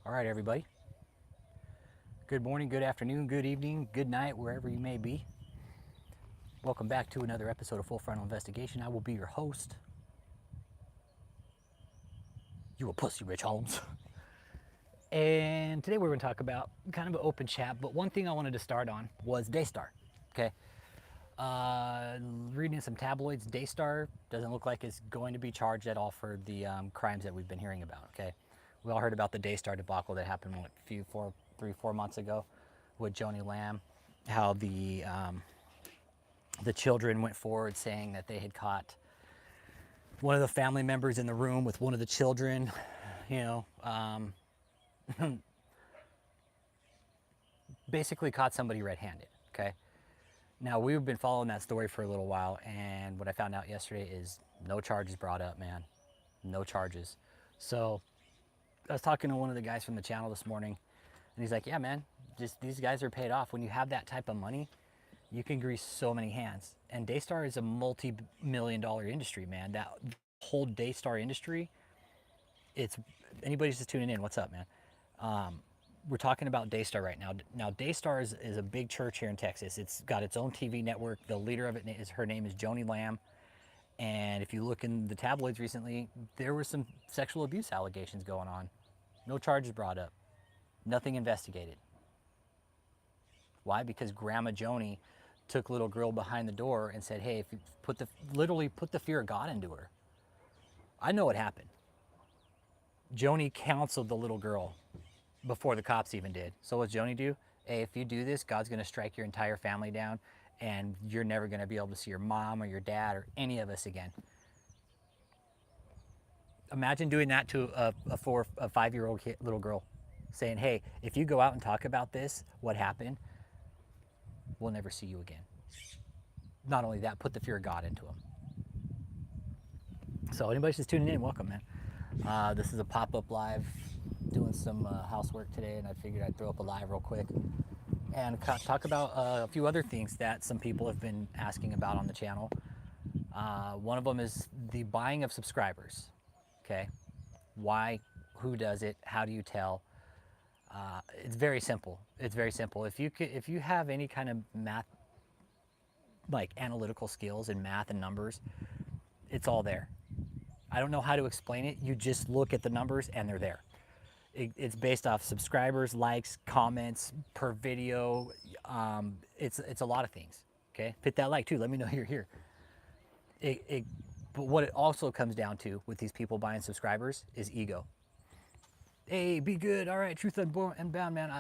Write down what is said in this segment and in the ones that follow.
All right, everybody. Good morning, good afternoon, good evening, good night, wherever you may be. Welcome back to another episode of Full Frontal Investigation. I will be your host. You a pussy, Rich Holmes. And today we're going to talk about kind of an open chat, but one thing I wanted to start on was Daystar. Okay. Reading some tabloids, Daystar doesn't look like it's going to be charged at all for the crimes that we've been hearing about. Okay. We all heard about the Daystar debacle that happened, what, 3-4 months ago with Joni Lamb, how the children went forward saying that they had caught one of the family members in the room with one of the children, you know, basically caught somebody red-handed, okay? Now, we've been following that story for a little while, and what I found out yesterday is no charges brought up, man. No charges. So I was talking to one of the guys from the channel this morning, and he's like, yeah, man, just these guys are paid off. When you have that type of money, you can grease so many hands. And Daystar is a multi-million-dollar industry, man. That whole Daystar industry, it's anybody's just tuning in. What's up, man? We're talking about Daystar right now. Now, Daystar is a big church here in Texas. It's got its own TV network. The leader of it is her name is Joni Lamb. And if you look in the tabloids recently, there were some sexual abuse allegations going on. No charges brought up. Nothing investigated. Why? Because Grandma Joni took little girl behind the door and said, hey, if you literally put the fear of God into her. I know what happened. Joni counseled the little girl before the cops even did. So what's Joni do? Hey, if you do this, God's gonna strike your entire family down and you're never gonna be able to see your mom or your dad or any of us again. Imagine doing that to a 5-year-old little girl, saying, hey, if you go out and talk about this, what happened, we'll never see you again. Not only that, put the fear of God into them. So anybody's just tuning in, welcome, man. This is a pop-up live, doing some housework today, and I figured I'd throw up a live real quick and talk about a few other things that some people have been asking about on the channel. One of them is the buying of subscribers. Okay, why? Who does it? How do you tell? It's very simple. It's very simple. If you have any kind of math, like analytical skills in math and numbers, it's all there. I don't know how to explain it. You just look at the numbers and they're there. It's based off subscribers, likes, comments per video. It's a lot of things. Okay, hit that like too. Let me know you're here. But what it also comes down to with these people buying subscribers is ego. Hey, be good. All right, truth unbound, man.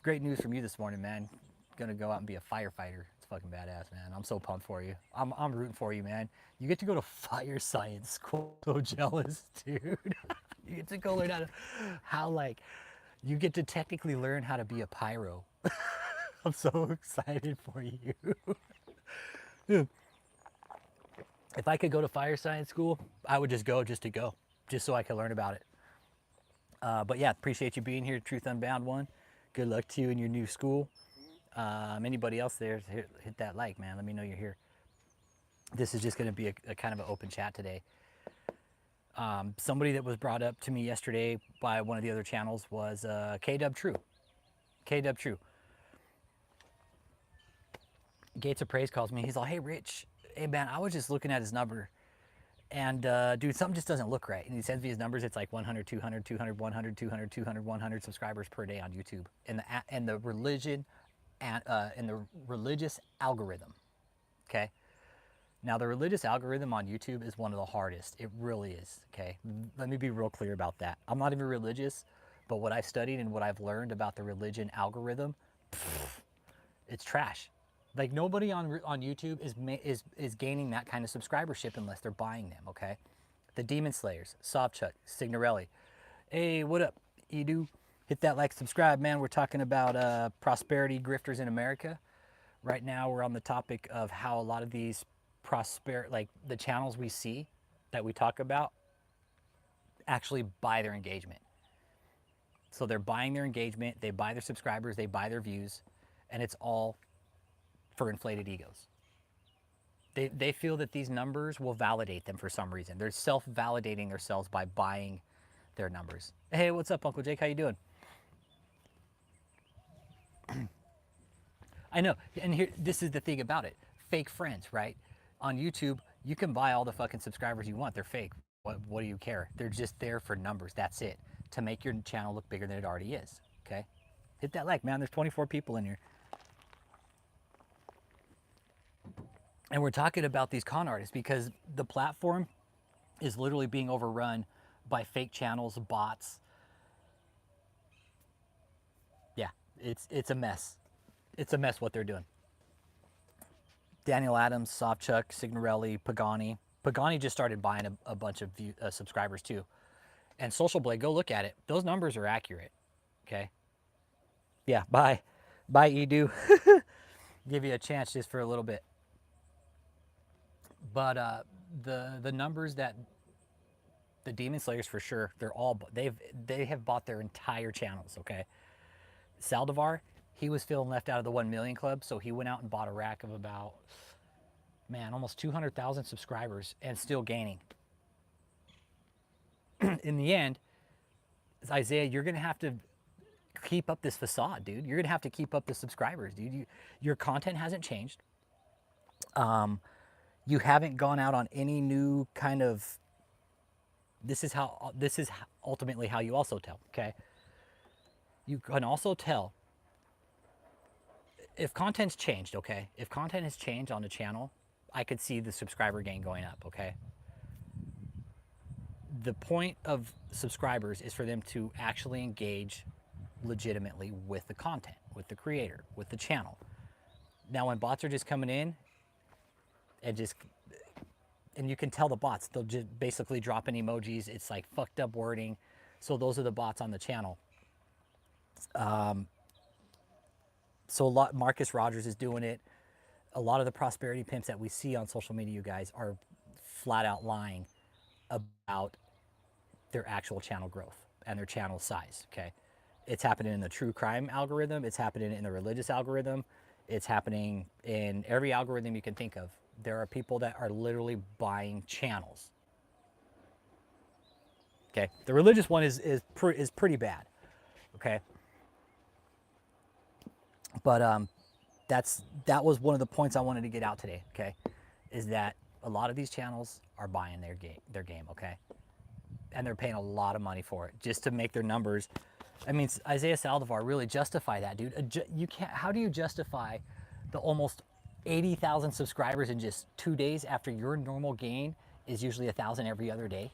Great news from you this morning, man. Gonna go out and be a firefighter. It's fucking badass, man. I'm so pumped for you. I'm rooting for you, man. You get to go to fire science school. So jealous, dude. You get to go learn how like you get to technically learn how to be a pyro. I'm so excited for you. If I could go to fire science school, I would just go just to go, just so I could learn about it. But yeah, appreciate you being here, Truth Unbound one. Good luck to you in your new school. Anybody else there, hit that like, man. Let me know you're here. This is just going to be a kind of an open chat today. Somebody that was brought up to me yesterday by one of the other channels was K-Dub True. K-Dub True. Gates of Praise calls me. He's all, hey, Rich. Hey, man, I was just looking at his number. And dude, something just doesn't look right. And he sends me his numbers. It's like 100, 200, 200, 100, 200, 200, 100 subscribers per day on YouTube. And the religion and the religious algorithm. Okay. Now the religious algorithm on YouTube is one of the hardest. It really is. Okay. Let me be real clear about that. I'm not even religious, but what I've studied and what I've learned about the religion algorithm, it's trash. Like nobody on YouTube is gaining that kind of subscribership unless they're buying them, okay? The Demon Slayers, Sovchuk, Signorelli. Hey, what up, Edu? Hit that like, subscribe, man. We're talking about prosperity grifters in America. Right now, we're on the topic of how a lot of these like the channels we see that we talk about actually buy their engagement. So they're buying their engagement, they buy their subscribers, they buy their views, and it's all for inflated egos. They feel that these numbers will validate them for some reason. They're self-validating themselves by buying their numbers. Hey, what's up, Uncle Jake? How you doing? I know. And here, this is the thing about it. Fake friends, right? On YouTube, you can buy all the fucking subscribers you want. They're fake. What do you care? They're just there for numbers. That's it. To make your channel look bigger than it already is. Okay? Hit that like, man. There's 24 people in here. And we're talking about these con artists because the platform is literally being overrun by fake channels, bots. Yeah, it's a mess. It's a mess what they're doing. Daniel Adams, Sofchuk, Signorelli, Pagani. Pagani just started buying a bunch of subscribers too. And Social Blade, go look at it. Those numbers are accurate. Okay. Yeah. Bye. Bye, Edu. Give you a chance just for a little bit. But the numbers that the Demon Slayers for sure, they have bought their entire channels. Okay. Saldivar, he was feeling left out of the 1 million club, so he went out and bought a rack of about, man, almost 200,000 subscribers and still gaining. In the end, Isaiah, you're going to have to keep up this facade, dude. You're going to have to keep up the subscribers, dude. Your content hasn't changed. You haven't gone out on any new kind of, this is ultimately how you also tell, okay? You can also tell if content's changed, okay? If content has changed on the channel, I could see the subscriber gain going up, okay? The point of subscribers is for them to actually engage legitimately with the content, with the creator, with the channel. Now, when bots are just coming in and you can tell the bots, they'll just basically drop in emojis. It's like fucked up wording. So those are the bots on the channel. So Marcus Rogers is doing it. A lot of the prosperity pimps that we see on social media, you guys, are flat out lying about their actual channel growth and their channel size, okay? It's happening in the true crime algorithm. It's happening in the religious algorithm. It's happening in every algorithm you can think of. There are people that are literally buying channels. Okay, the religious one is pretty bad. Okay, but that was one of the points I wanted to get out today. Okay, is that a lot of these channels are buying their game. Okay, and they're paying a lot of money for it just to make their numbers. I mean, Isaiah Saldivar, really justify that, dude. You can't. How do you justify the almost 80,000 subscribers in just 2 days after your normal gain is usually 1,000 every other day?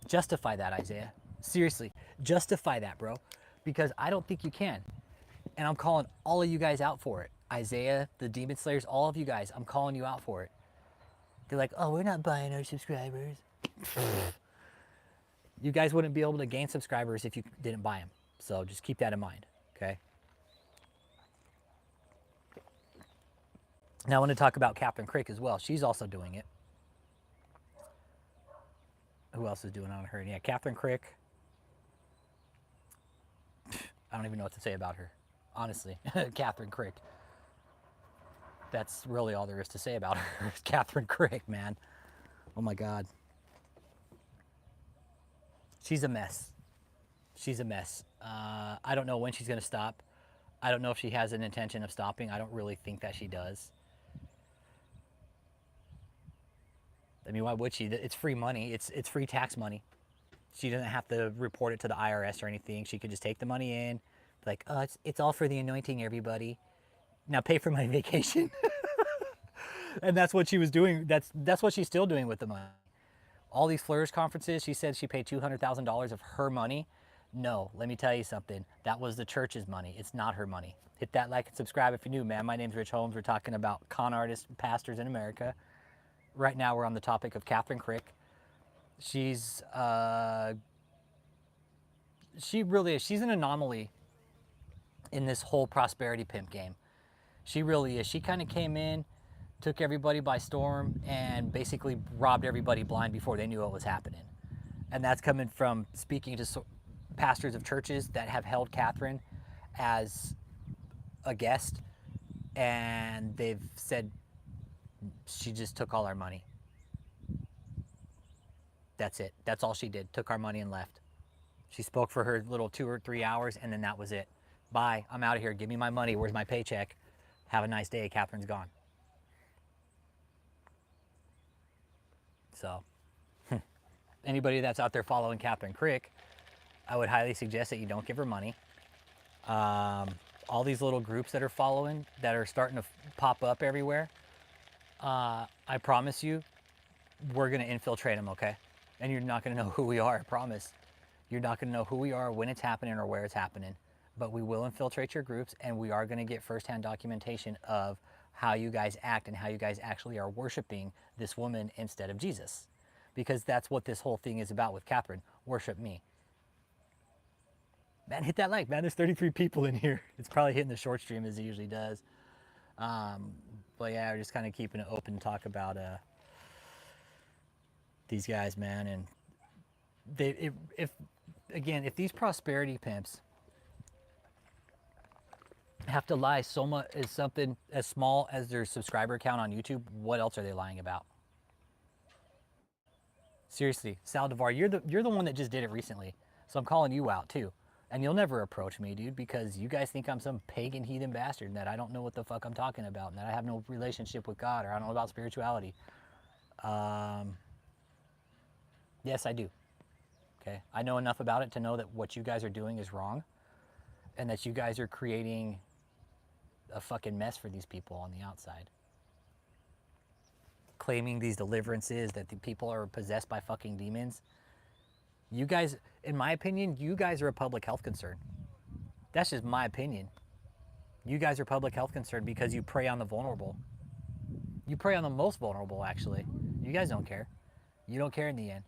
Justify that, Isaiah. Seriously, justify that, bro. Because I don't think you can. And I'm calling all of you guys out for it. Isaiah, the Demon Slayers, all of you guys, I'm calling you out for it. They're like, oh, we're not buying our subscribers. You guys wouldn't be able to gain subscribers if you didn't buy them. So just keep that in mind, okay? Now I want to talk about Catherine Crick as well. She's also doing it. Who else is doing it on her? Yeah, Catherine Crick. I don't even know what to say about her, honestly. Catherine Crick. That's really all there is to say about her. Catherine Crick, man. Oh my God. She's a mess. She's a mess. I don't know when she's going to stop. I don't know if she has an intention of stopping. I don't really think that she does. I mean, why would she? It's free money. It's free tax money. She doesn't have to report it to the IRS or anything. She could just take the money in, like, oh, it's all for the anointing, everybody. Now pay for my vacation. And that's what she was doing. That's what she's still doing with the money. All these Flourish conferences, she said she paid $200,000 of her money. No, let me tell you something. That was the church's money. It's not her money. Hit that like and subscribe if you're new, man. My name's Rich Holmes. We're talking about con artists, pastors in America. Right now we're on the topic of Catherine Crick. She's she really is. She's an anomaly in this whole prosperity pimp game. She really is. She kind of came in, took everybody by storm, and basically robbed everybody blind before they knew what was happening. And that's coming from speaking to pastors of churches that have held Catherine as a guest, and they've said she just took all our money. That's it. That's all she did. Took our money and left. She spoke for her little 2 or 3 hours, and then that was it. Bye. I'm out of here. Give me my money. Where's my paycheck? Have a nice day. Catherine's gone. So, anybody that's out there following Catherine Crick, I would highly suggest that you don't give her money. All these little groups that are following, that are starting to pop up everywhere, I promise you, we're going to infiltrate them, okay? And you're not going to know who we are, I promise. You're not going to know who we are, when it's happening, or where it's happening. But we will infiltrate your groups, and we are going to get firsthand documentation of how you guys act and how you guys actually are worshiping this woman instead of Jesus. Because that's what this whole thing is about with Catherine. Worship me. Man, hit that like, man. There's 33 people in here. It's probably hitting the short stream as it usually does. But yeah, we're just kind of keeping it open to talk about these guys, man. And if these prosperity pimps have to lie so much as something as small as their subscriber count on YouTube, what else are they lying about? Seriously, Saldivar, you're the one that just did it recently, so I'm calling you out too. And you'll never approach me, dude, because you guys think I'm some pagan heathen bastard and that I don't know what the fuck I'm talking about and that I have no relationship with God or I don't know about spirituality. Yes, I do. Okay, I know enough about it to know that what you guys are doing is wrong, and that you guys are creating a fucking mess for these people on the outside. Claiming these deliverances that the people are possessed by fucking demons. You guys, in my opinion, you guys are a public health concern. That's just my opinion. You guys are public health concern because you prey on the vulnerable. You prey on the most vulnerable, actually. You guys don't care. You don't care in the end.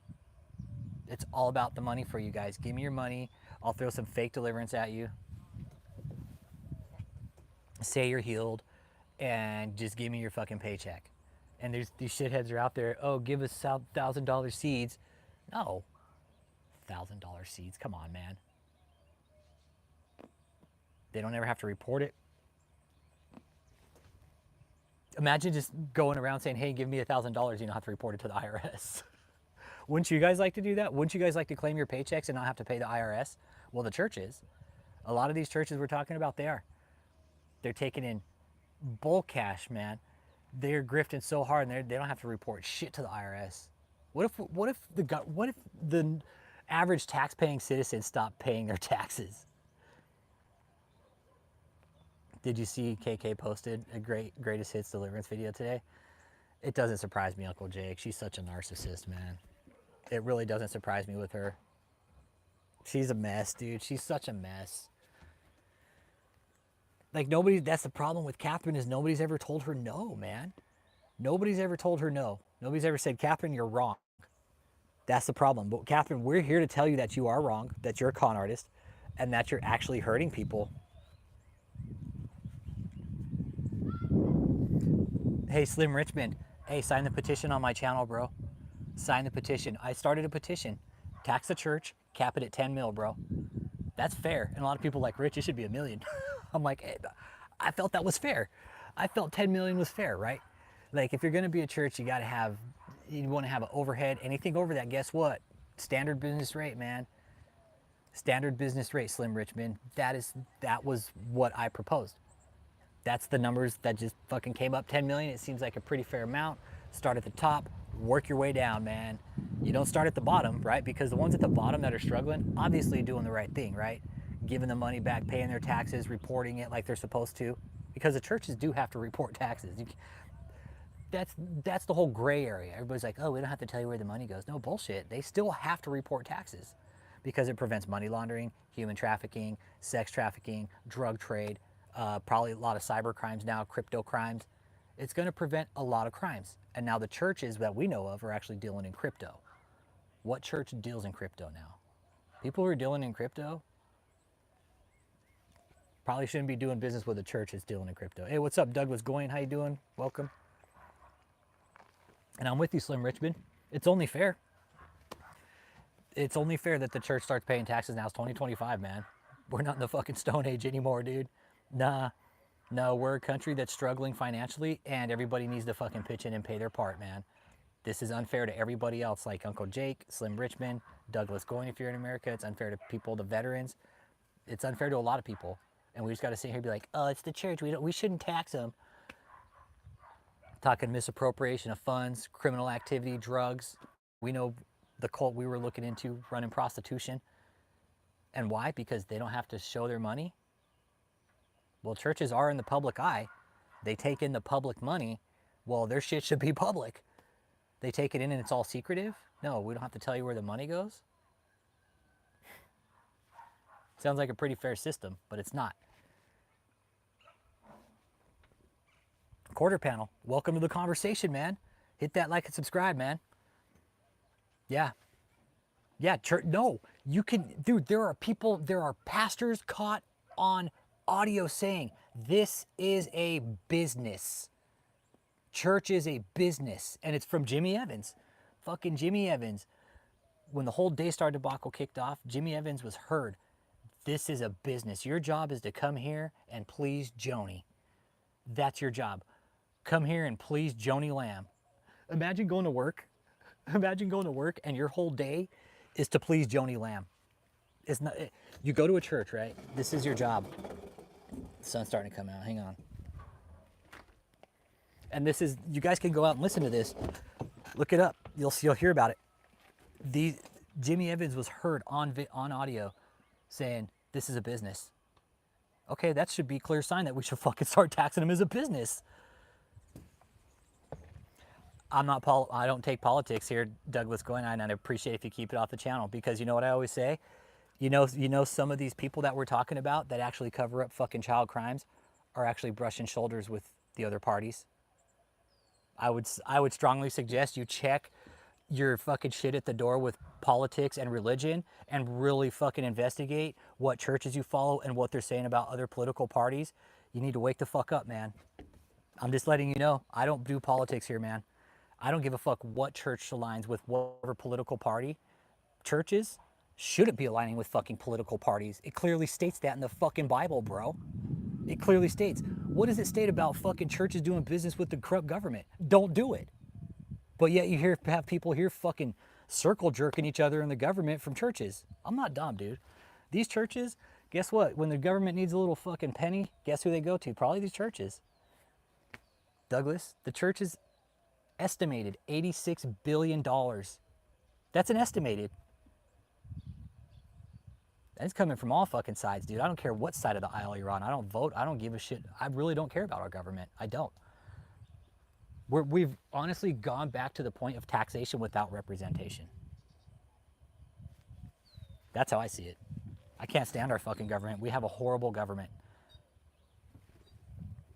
It's all about the money for you guys. Give me your money. I'll throw some fake deliverance at you. Say you're healed and just give me your fucking paycheck. And there's these shitheads are out there, oh, give us $1,000 seeds. No. $1,000 seeds. Come on, man. They don't ever have to report it. Imagine just going around saying, hey, give me $1,000. You don't have to report it to the IRS. Wouldn't you guys like to do that? Wouldn't you guys like to claim your paychecks and not have to pay the IRS? Well, the church is. A lot of these churches we're talking about, they are. They're taking in bulk cash, man. They're grifting so hard and they don't have to report shit to the IRS. What if the average tax-paying citizen stopped paying their taxes? Did you see KK posted a greatest hits deliverance video today? It doesn't surprise me, Uncle Jake. She's such a narcissist, man. It really doesn't surprise me with her. She's a mess, dude. She's such a mess. Like that's the problem with Catherine is nobody's ever told her no, man. Nobody's ever told her no. Nobody's ever said, Catherine, you're wrong. That's the problem. But Catherine, we're here to tell you that you are wrong, that you're a con artist, and that you're actually hurting people. Hey, Slim Richmond. Hey, sign the petition on my channel, bro. Sign the petition. I started a petition. Tax the church, cap it at 10 mil, bro. That's fair. And a lot of people are like, Rich, it should be $1 million. I'm like, hey, I felt that was fair. I felt 10 million was fair, right? Like, if you're going to be a church, you want to have an overhead. Anything over that, guess what? Standard business rate, man. Standard business rate, Slim Richmond. That was what I proposed. That's the numbers that just fucking came up. 10 million, it seems like a pretty fair amount. Start at the top, work your way down, man. You don't start at the bottom, right? Because the ones at the bottom that are struggling, obviously doing the right thing, right? Giving the money back, paying their taxes, reporting it like they're supposed to. Because the churches do have to report taxes. That's the whole gray area. Everybody's like, oh, we don't have to tell you where the money goes. No, bullshit. They still have to report taxes because it prevents money laundering, human trafficking, sex trafficking, drug trade, probably a lot of cyber crimes now, crypto crimes. It's going to prevent a lot of crimes. And now the churches that we know of are actually dealing in crypto. What church deals in crypto now? People who are dealing in crypto probably shouldn't be doing business with a church that's dealing in crypto. Hey, what's up, Douglas Goyen? How you doing? Welcome. And I'm with you, Slim Richmond. It's only fair. It's only fair that the church starts paying taxes now. It's 2025, man. We're not in the fucking Stone Age anymore, dude. Nah. No, we're a country that's struggling financially, and everybody needs to fucking pitch in and pay their part, man. This is unfair to everybody else, like Uncle Jake, Slim Richmond, Douglas Goyen if you're in America. It's unfair to people, the veterans. It's unfair to a lot of people. And we just got to sit here and be like, oh, it's the church. We shouldn't tax them. Talking misappropriation of funds, criminal activity, drugs. We know the cult we were looking into running prostitution. And why? Because they don't have to show their money. Well, churches are in the public eye. They take in the public money. Well, their shit should be public. They take it in and it's all secretive. No, we don't have to tell you where the money goes. Sounds like a pretty fair system, but it's not. Quarter panel, welcome to the conversation, man. Hit that like and subscribe, man. Yeah. Yeah, church, no, you can, dude, there are pastors caught on audio saying, this is a business. Church is a business. And it's from Jimmy Evans. Fucking Jimmy Evans. When the whole Daystar debacle kicked off, Jimmy Evans was heard. This is a business. Your job is to come here and please Joni. That's your job. Come here and please Joni Lamb. Imagine going to work. Imagine going to work and your whole day is to please Joni Lamb. It's not, you go to a church, right? This is your job. The sun's starting to come out. Hang on. And this is, you guys can go out and listen to this. Look it up. You'll hear about it. Jimmy Evans was heard on audio saying, this is a business. Okay, that should be a clear sign that we should fucking start taxing him as a business. I don't take politics here, Douglas going on, and I appreciate if you keep it off the channel, because you know what I always say? You know some of these people that we're talking about that actually cover up fucking child crimes are actually brushing shoulders with the other parties. I would strongly suggest you check your fucking shit at the door with politics and religion and really fucking investigate what churches you follow and what they're saying about other political parties. You need to wake the fuck up, man. I'm just letting you know, I don't do politics here, man. I don't give a fuck what church aligns with whatever political party. Churches shouldn't be aligning with fucking political parties. It clearly states that in the fucking Bible, bro. It clearly states. What does it state about fucking churches doing business with the corrupt government? Don't do it. But yet you have people here fucking circle jerking each other in the government from churches. I'm not dumb, dude. These churches, guess what? When the government needs a little fucking penny, guess who they go to? Probably these churches. Douglas, the church is estimated $86 billion. That's an estimated. That's coming from all fucking sides, dude. I don't care what side of the aisle you're on. I don't vote. I don't give a shit. I really don't care about our government. I don't. We've honestly gone back to the point of taxation without representation. That's how I see it. I can't stand our fucking government. We have a horrible government.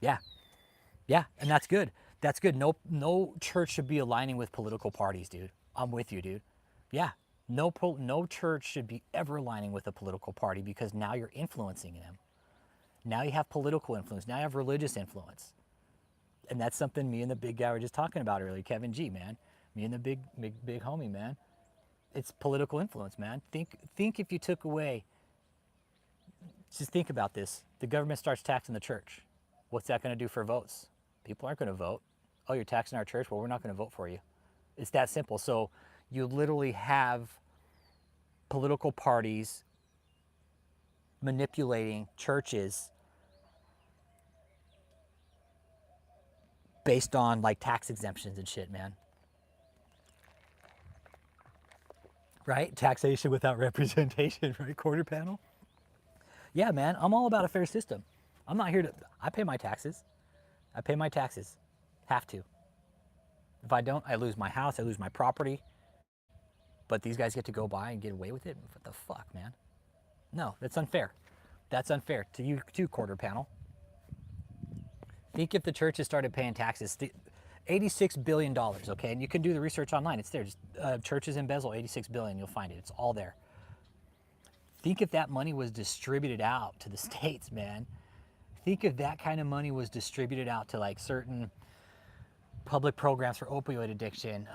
Yeah. Yeah, and that's good. That's good. No church should be aligning with political parties, dude. I'm with you, dude. Yeah. No church should be ever aligning with a political party, because now you're influencing them. Now you have political influence. Now you have religious influence. And that's something me and the big guy were just talking about earlier, Kevin G, man. Me and the big homie, man. It's political influence, man. Think if you took away, just think about this. The government starts taxing the church. What's that going to do for votes? People aren't going to vote. Oh, you're taxing our church? Well, we're not going to vote for you. It's that simple. So you literally have political parties manipulating churches based on like tax exemptions and shit, man. Right? Taxation without representation, right? Quarter panel? Yeah, man, I'm all about a fair system. I'm not here to, I pay my taxes. I pay my taxes. Have to. If I don't, I lose my house, I lose my property. But these guys get to go by and get away with it? What the fuck, man? No, that's unfair. That's unfair to you too, quarter panel. Think if the churches started paying taxes, $86 billion, okay? And you can do the research online. It's there. Just, churches embezzle $86 billion. You'll find it. It's all there. Think if that money was distributed out to the states, man. Think if that kind of money was distributed out to like certain public programs for opioid addiction,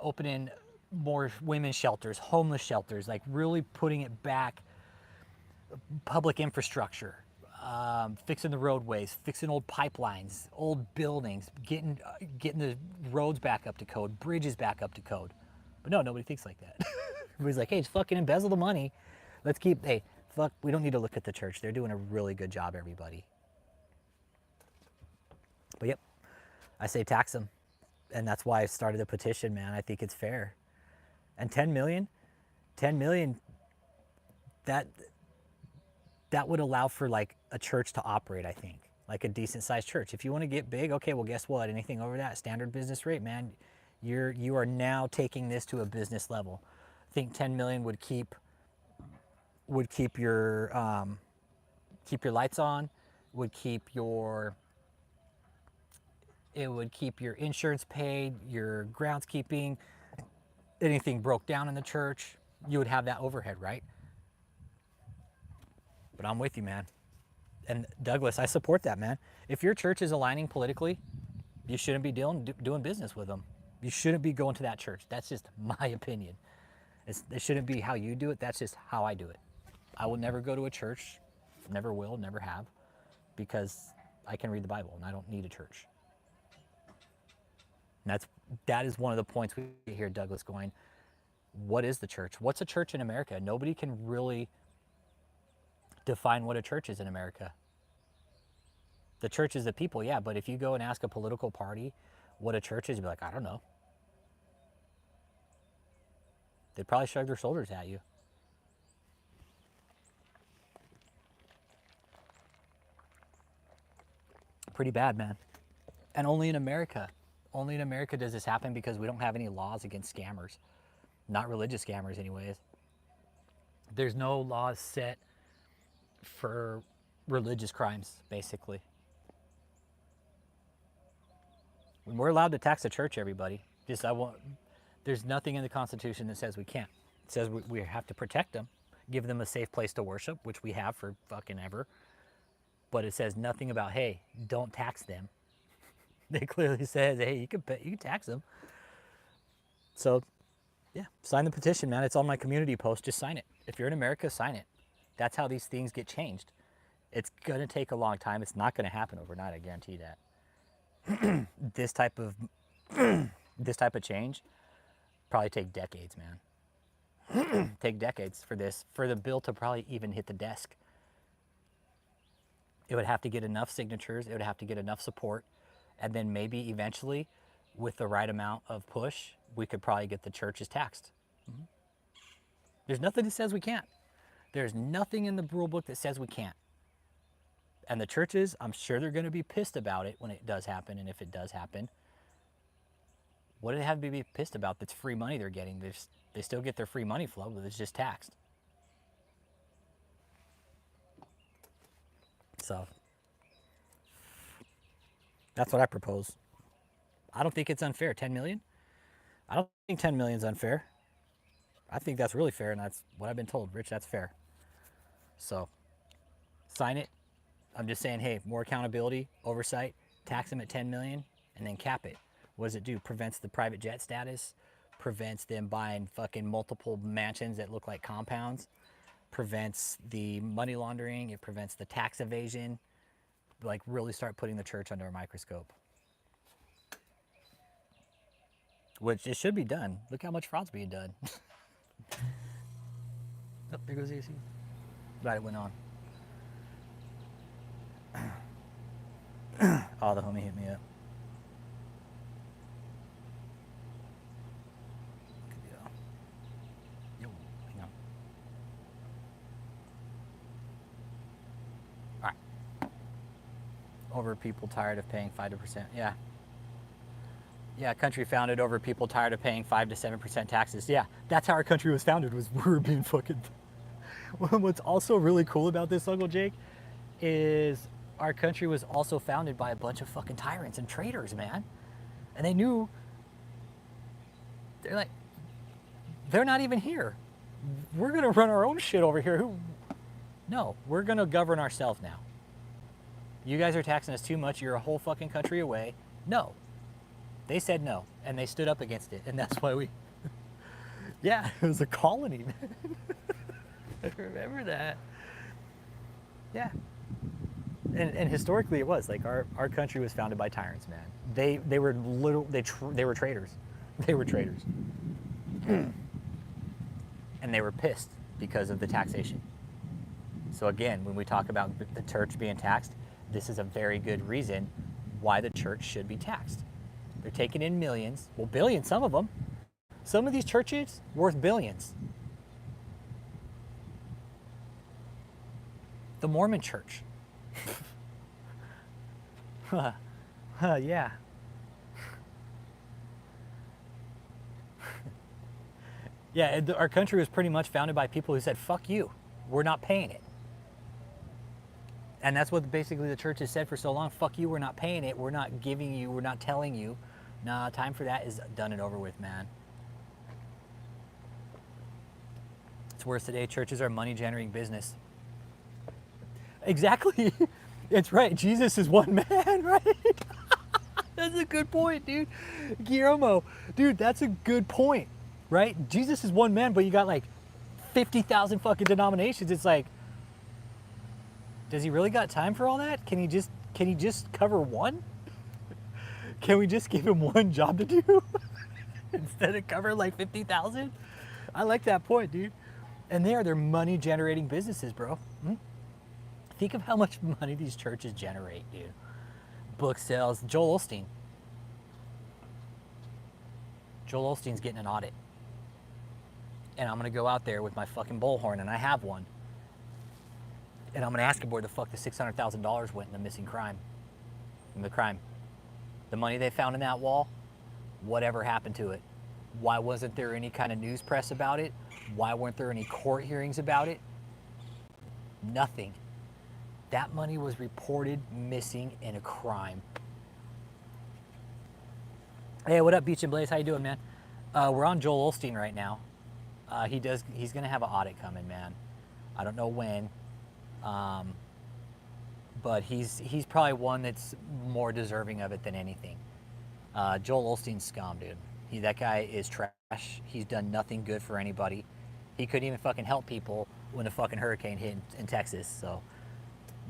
opening more women's shelters, homeless shelters, like really putting it back, public infrastructure, fixing the roadways, fixing old pipelines, old buildings, getting the roads back up to code, bridges back up to code. But no, nobody thinks like that. Everybody's like, hey, just fucking embezzle the money. Let's keep, hey, Fuck, we don't need to look at the church. They're doing a really good job, everybody. But yep, I say tax them. And that's why I started a petition, man. I think it's fair. And 10 million, that would allow for like a church to operate, I think. Like a decent sized church. If you want to get big, okay, well guess what? Anything over that standard business rate, man, you are now taking this to a business level. I think 10 million would keep your lights on, it would keep your insurance paid, your groundskeeping, anything broke down in the church, you would have that overhead, right? But I'm with you, man. And Douglas, I support that, man. If your church is aligning politically, you shouldn't be doing business with them. You shouldn't be going to that church. That's just my opinion. It shouldn't be how you do it. That's just how I do it. I will never go to a church, never will, never have, because I can read the Bible and I don't need a church. And that is one of the points we hear Douglas going, what is the church? What's a church in America? Nobody can really define what a church is in America. The church is the people, yeah, but if you go and ask a political party what a church is, you'd be like, I don't know. They'd probably shrug their shoulders at you. Pretty bad, man. And only in America does this happen because we don't have any laws against scammers. Not religious scammers anyways. There's no laws set for religious crimes, basically. We're allowed to tax the church, everybody. There's nothing in the Constitution that says we can't. It says we have to protect them, give them a safe place to worship, which we have for fucking ever. But it says nothing about, hey, don't tax them. It clearly says, hey, you can tax them. So, yeah, sign the petition, man. It's on my community post. Just sign it. If you're in America, sign it. That's how these things get changed. It's going to take a long time. It's not going to happen overnight, I guarantee that. This type of change probably take decades, man. Take decades for the bill to probably even hit the desk. It would have to get enough signatures, it would have to get enough support, and then maybe eventually, with the right amount of push, we could probably get the churches taxed. Mm-hmm. There's nothing that says we can't. There's nothing in the rule book that says we can't. And the churches, I'm sure they're going to be pissed about it when it does happen, and if it does happen. What do they have to be pissed about? That's free money they're getting. They still get their free money flow, but it's just taxed. So, that's what I propose. I don't think it's unfair. 10 million? I don't think 10 million is unfair. I think that's really fair, and that's what I've been told. Rich, that's fair. So, sign it. I'm just saying, hey, more accountability, oversight, tax them at 10 million, and then cap it. What does it do? Prevents the private jet status, prevents them buying fucking multiple mansions that look like compounds, prevents the money laundering, it prevents the tax evasion. Like, really start putting the church under a microscope. Which it should be done. Look how much fraud's being done. Oh, there goes the AC. Glad it went on. Oh, the homie hit me up. Good deal. Yo, hang on. All right. Over people tired of paying 5%. Yeah. Yeah, country founded over people tired of paying 5 to 7% taxes. Yeah, that's how our country was founded, was we were being fucking... What's also really cool about this, Uncle Jake, is our country was also founded by a bunch of fucking tyrants and traitors, man. And they knew, they're like, they're not even here. We're gonna run our own shit over here. No, we're gonna govern ourselves now. You guys are taxing us too much. You're a whole fucking country away. No. They said no, and they stood up against it, and that's why we... Yeah, it was a colony, man. I remember that. Yeah. And historically it was. Like, our country was founded by tyrants, man. They were traitors. They were traitors. And they were pissed because of the taxation. So again, when we talk about the church being taxed, this is a very good reason why the church should be taxed. They're taking in millions, well, billions, some of them. Some of these churches worth billions. The Mormon church. Yeah. Yeah, our country was pretty much founded by people who said, fuck you, we're not paying it. And that's what basically the church has said for so long. Fuck you, we're not paying it, we're not giving you, we're not telling you. Nah, time for that is done and over with, man. It's worse today. Churches are money generating business. Exactly. It's right. Jesus is one man, right? That's a good point, dude. Guillermo, dude, that's a good point, right? Jesus is one man, but you got like 50,000 fucking denominations. It's like, does he really got time for all that? Can he just cover one? Can we just give him one job to do instead of cover like 50,000? I like that point, dude. And they're money generating businesses, bro. Think of how much money these churches generate, dude. Book sales. Joel Osteen. Joel Osteen's getting an audit. And I'm going to go out there with my fucking bullhorn, and I have one. And I'm going to ask him where the fuck the $600,000 went in the missing crime. The money they found in that wall, whatever happened to it? Why wasn't there any kind of news press about it? Why weren't there any court hearings about it? Nothing. That money was reported missing in a crime. Hey, what up, Beach and Blaze? How you doing, man? We're on Joel Osteen right now. He's gonna have an audit coming, man. I don't know when, but he's probably one that's more deserving of it than anything. Joel Osteen's scum, dude. That guy is trash. He's done nothing good for anybody. He couldn't even fucking help people when a fucking hurricane hit in Texas. So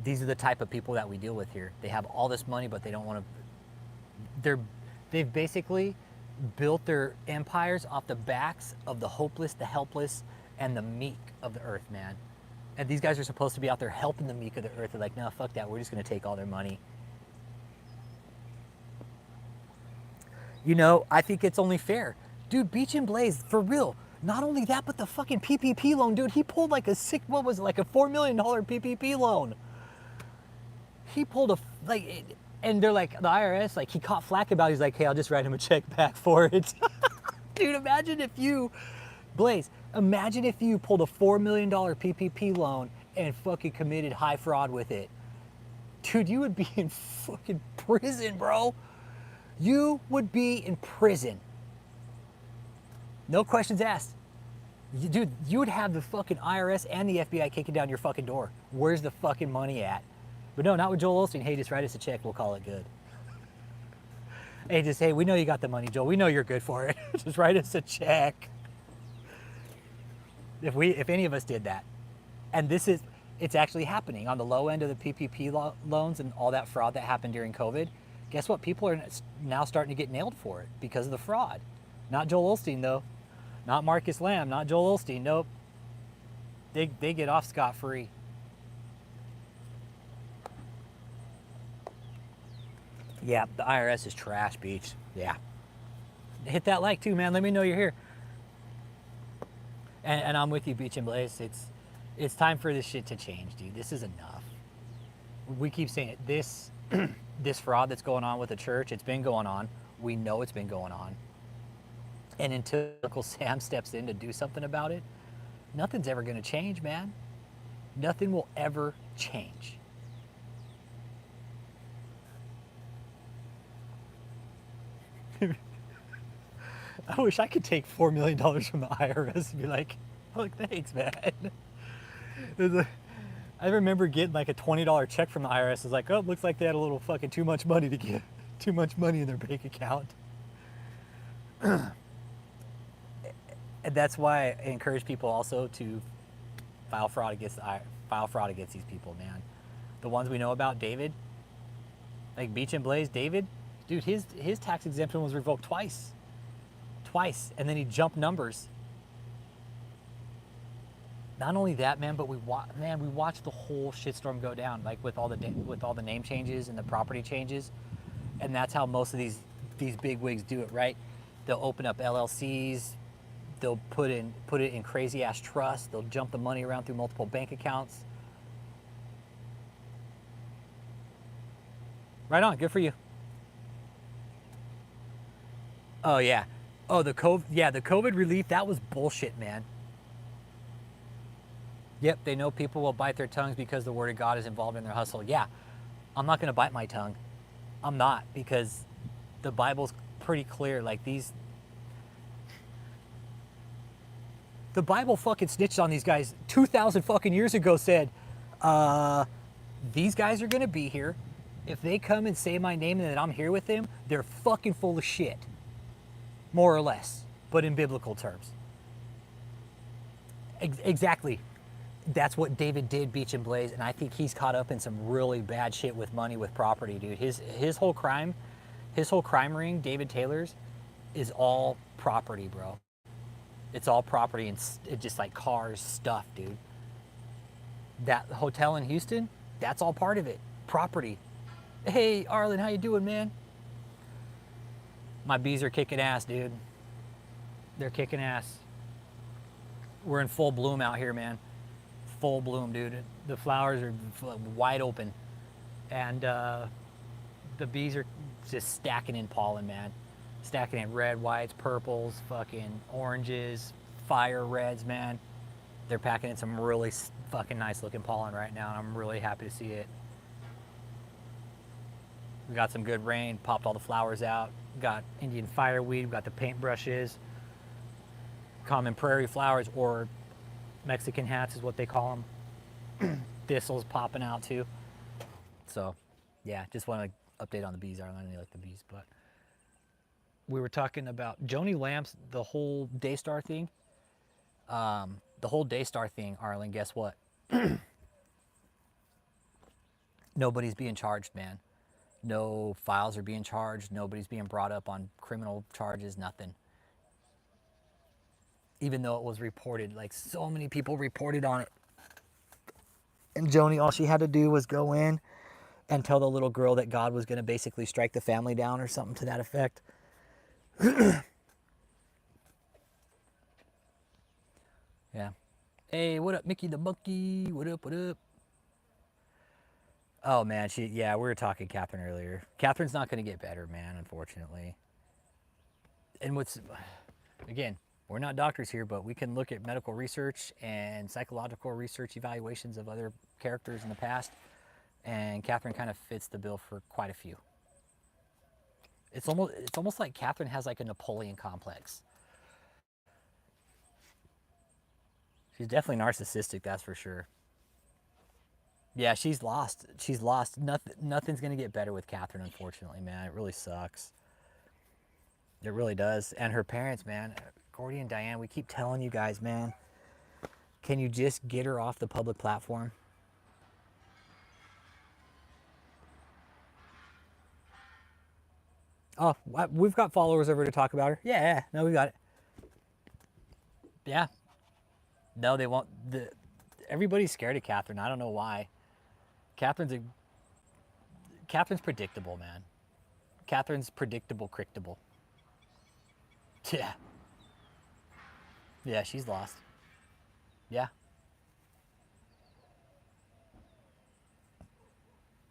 these are the type of people that we deal with here. They have all this money, but they don't want to. They've basically built their empires off the backs of the hopeless, the helpless, and the meek of the earth, man. And these guys are supposed to be out there helping the meek of the earth. They're like, no, fuck that. We're just going to take all their money. You know, I think it's only fair. Dude, Beach and Blaze, for real. Not only that, but the fucking PPP loan, dude. He pulled like a $4 million PPP loan. He pulled and they're like, the IRS, like, he caught flack about it. He's like, hey, I'll just write him a check back for it. Dude, imagine if you pulled a $4 million PPP loan and fucking committed high fraud with it. Dude, you would be in fucking prison, bro. You would be in prison. No questions asked. Dude, you would have the fucking IRS and the FBI kicking down your fucking door. Where's the fucking money at? But no, not with Joel Osteen. Hey, just write us a check. We'll call it good. Hey, we know you got the money, Joel. We know you're good for it. Just write us a check. If any of us did that. And it's actually happening on the low end of the PPP loans and all that fraud that happened during COVID. Guess what? People are now starting to get nailed for it because of the fraud. Not Joel Osteen, though. Not Marcus Lamb. Not Joel Osteen. Nope. They get off scot-free. Yeah, the IRS is trash, Beach. Yeah. Hit that like too, man. Let me know you're here. And I'm with you, Beach and Blaze. It's time for this shit to change, dude. This is enough. We keep saying it. This fraud that's going on with the church, it's been going on. We know it's been going on. And until Uncle Sam steps in to do something about it, nothing's ever going to change, man. Nothing will ever change. I wish I could take $4 million from the IRS and be like, oh, thanks, man. I remember getting like a $20 check from the IRS. It's like, oh, looks like they had a little fucking too much money to give. Too much money in their bank account. And that's why I encourage people also to file fraud against these people, man. The ones we know about, David, like Beach and Blaze, David, dude, his tax exemption was revoked twice, and then he jumped numbers. Not only that, man, but we watched the whole shitstorm go down, like with all the name changes and the property changes, and that's how most of these big wigs do it, right? They'll open up LLCs, they'll put it in crazy ass trusts, they'll jump the money around through multiple bank accounts. Right on, good for you. Oh yeah, the COVID relief, that was bullshit, man. Yep, they know people will bite their tongues because the word of God is involved in their hustle. Yeah, I'm not going to bite my tongue. I'm not, because the Bible's pretty clear. Like the Bible fucking snitched on these guys 2,000 fucking years ago, said, these guys are going to be here. If they come and say my name and that I'm here with them, they're fucking full of shit. More or less, but in biblical terms. Exactly. That's what David did, Beach and Blaze, and I think he's caught up in some really bad shit with money, with property, dude. His whole crime ring, David Taylor's, is all property, bro. It's all property and it's just like cars, stuff, dude. That hotel in Houston, that's all part of it. Property. Hey, Arlen, how you doing, man? My bees are kicking ass, dude. They're kicking ass. We're in full bloom out here, man. Full bloom, dude. The flowers are wide open. And the bees are just stacking in pollen, man. Stacking in red, whites, purples, fucking oranges, fire reds, man. They're packing in some really fucking nice looking pollen right now, and I'm really happy to see it. We got some good rain, popped all the flowers out. Got Indian fireweed, we got the paintbrushes, common prairie flowers, or Mexican hats is what they call them. Thistles popping out too. So, yeah, just want to update on the bees. I don't really like the bees, but we were talking about Joni Lamps, the whole Daystar thing. Arlen, guess what? Nobody's being charged, man. No files are being charged. Nobody's being brought up on criminal charges, nothing. Even though it was reported, like so many people reported on it. And Joni, all she had to do was go in and tell the little girl that God was going to basically strike the family down or something to that effect. Yeah. Hey, what up, Mickey the Monkey? What up, what up? Oh, man, we were talking Catherine earlier. Catherine's not going to get better, man, unfortunately. And again, we're not doctors here, but we can look at medical research and psychological research evaluations of other characters in the past, and Catherine kind of fits the bill for quite a few. It's almost like Catherine has like a Napoleon complex. She's definitely narcissistic, that's for sure. Yeah, she's lost. She's lost. Nothing's going to get better with Catherine, unfortunately, man. It really sucks. It really does. And her parents, man, Gordy and Diane, we keep telling you guys, man, can you just get her off the public platform? Oh, we've got followers over to talk about her. Yeah, no, we got it. Yeah. No, they won't. Everybody's scared of Catherine. I don't know why. Catherine's predictable, man. Catherine's predictable. Yeah. Yeah, she's lost. Yeah.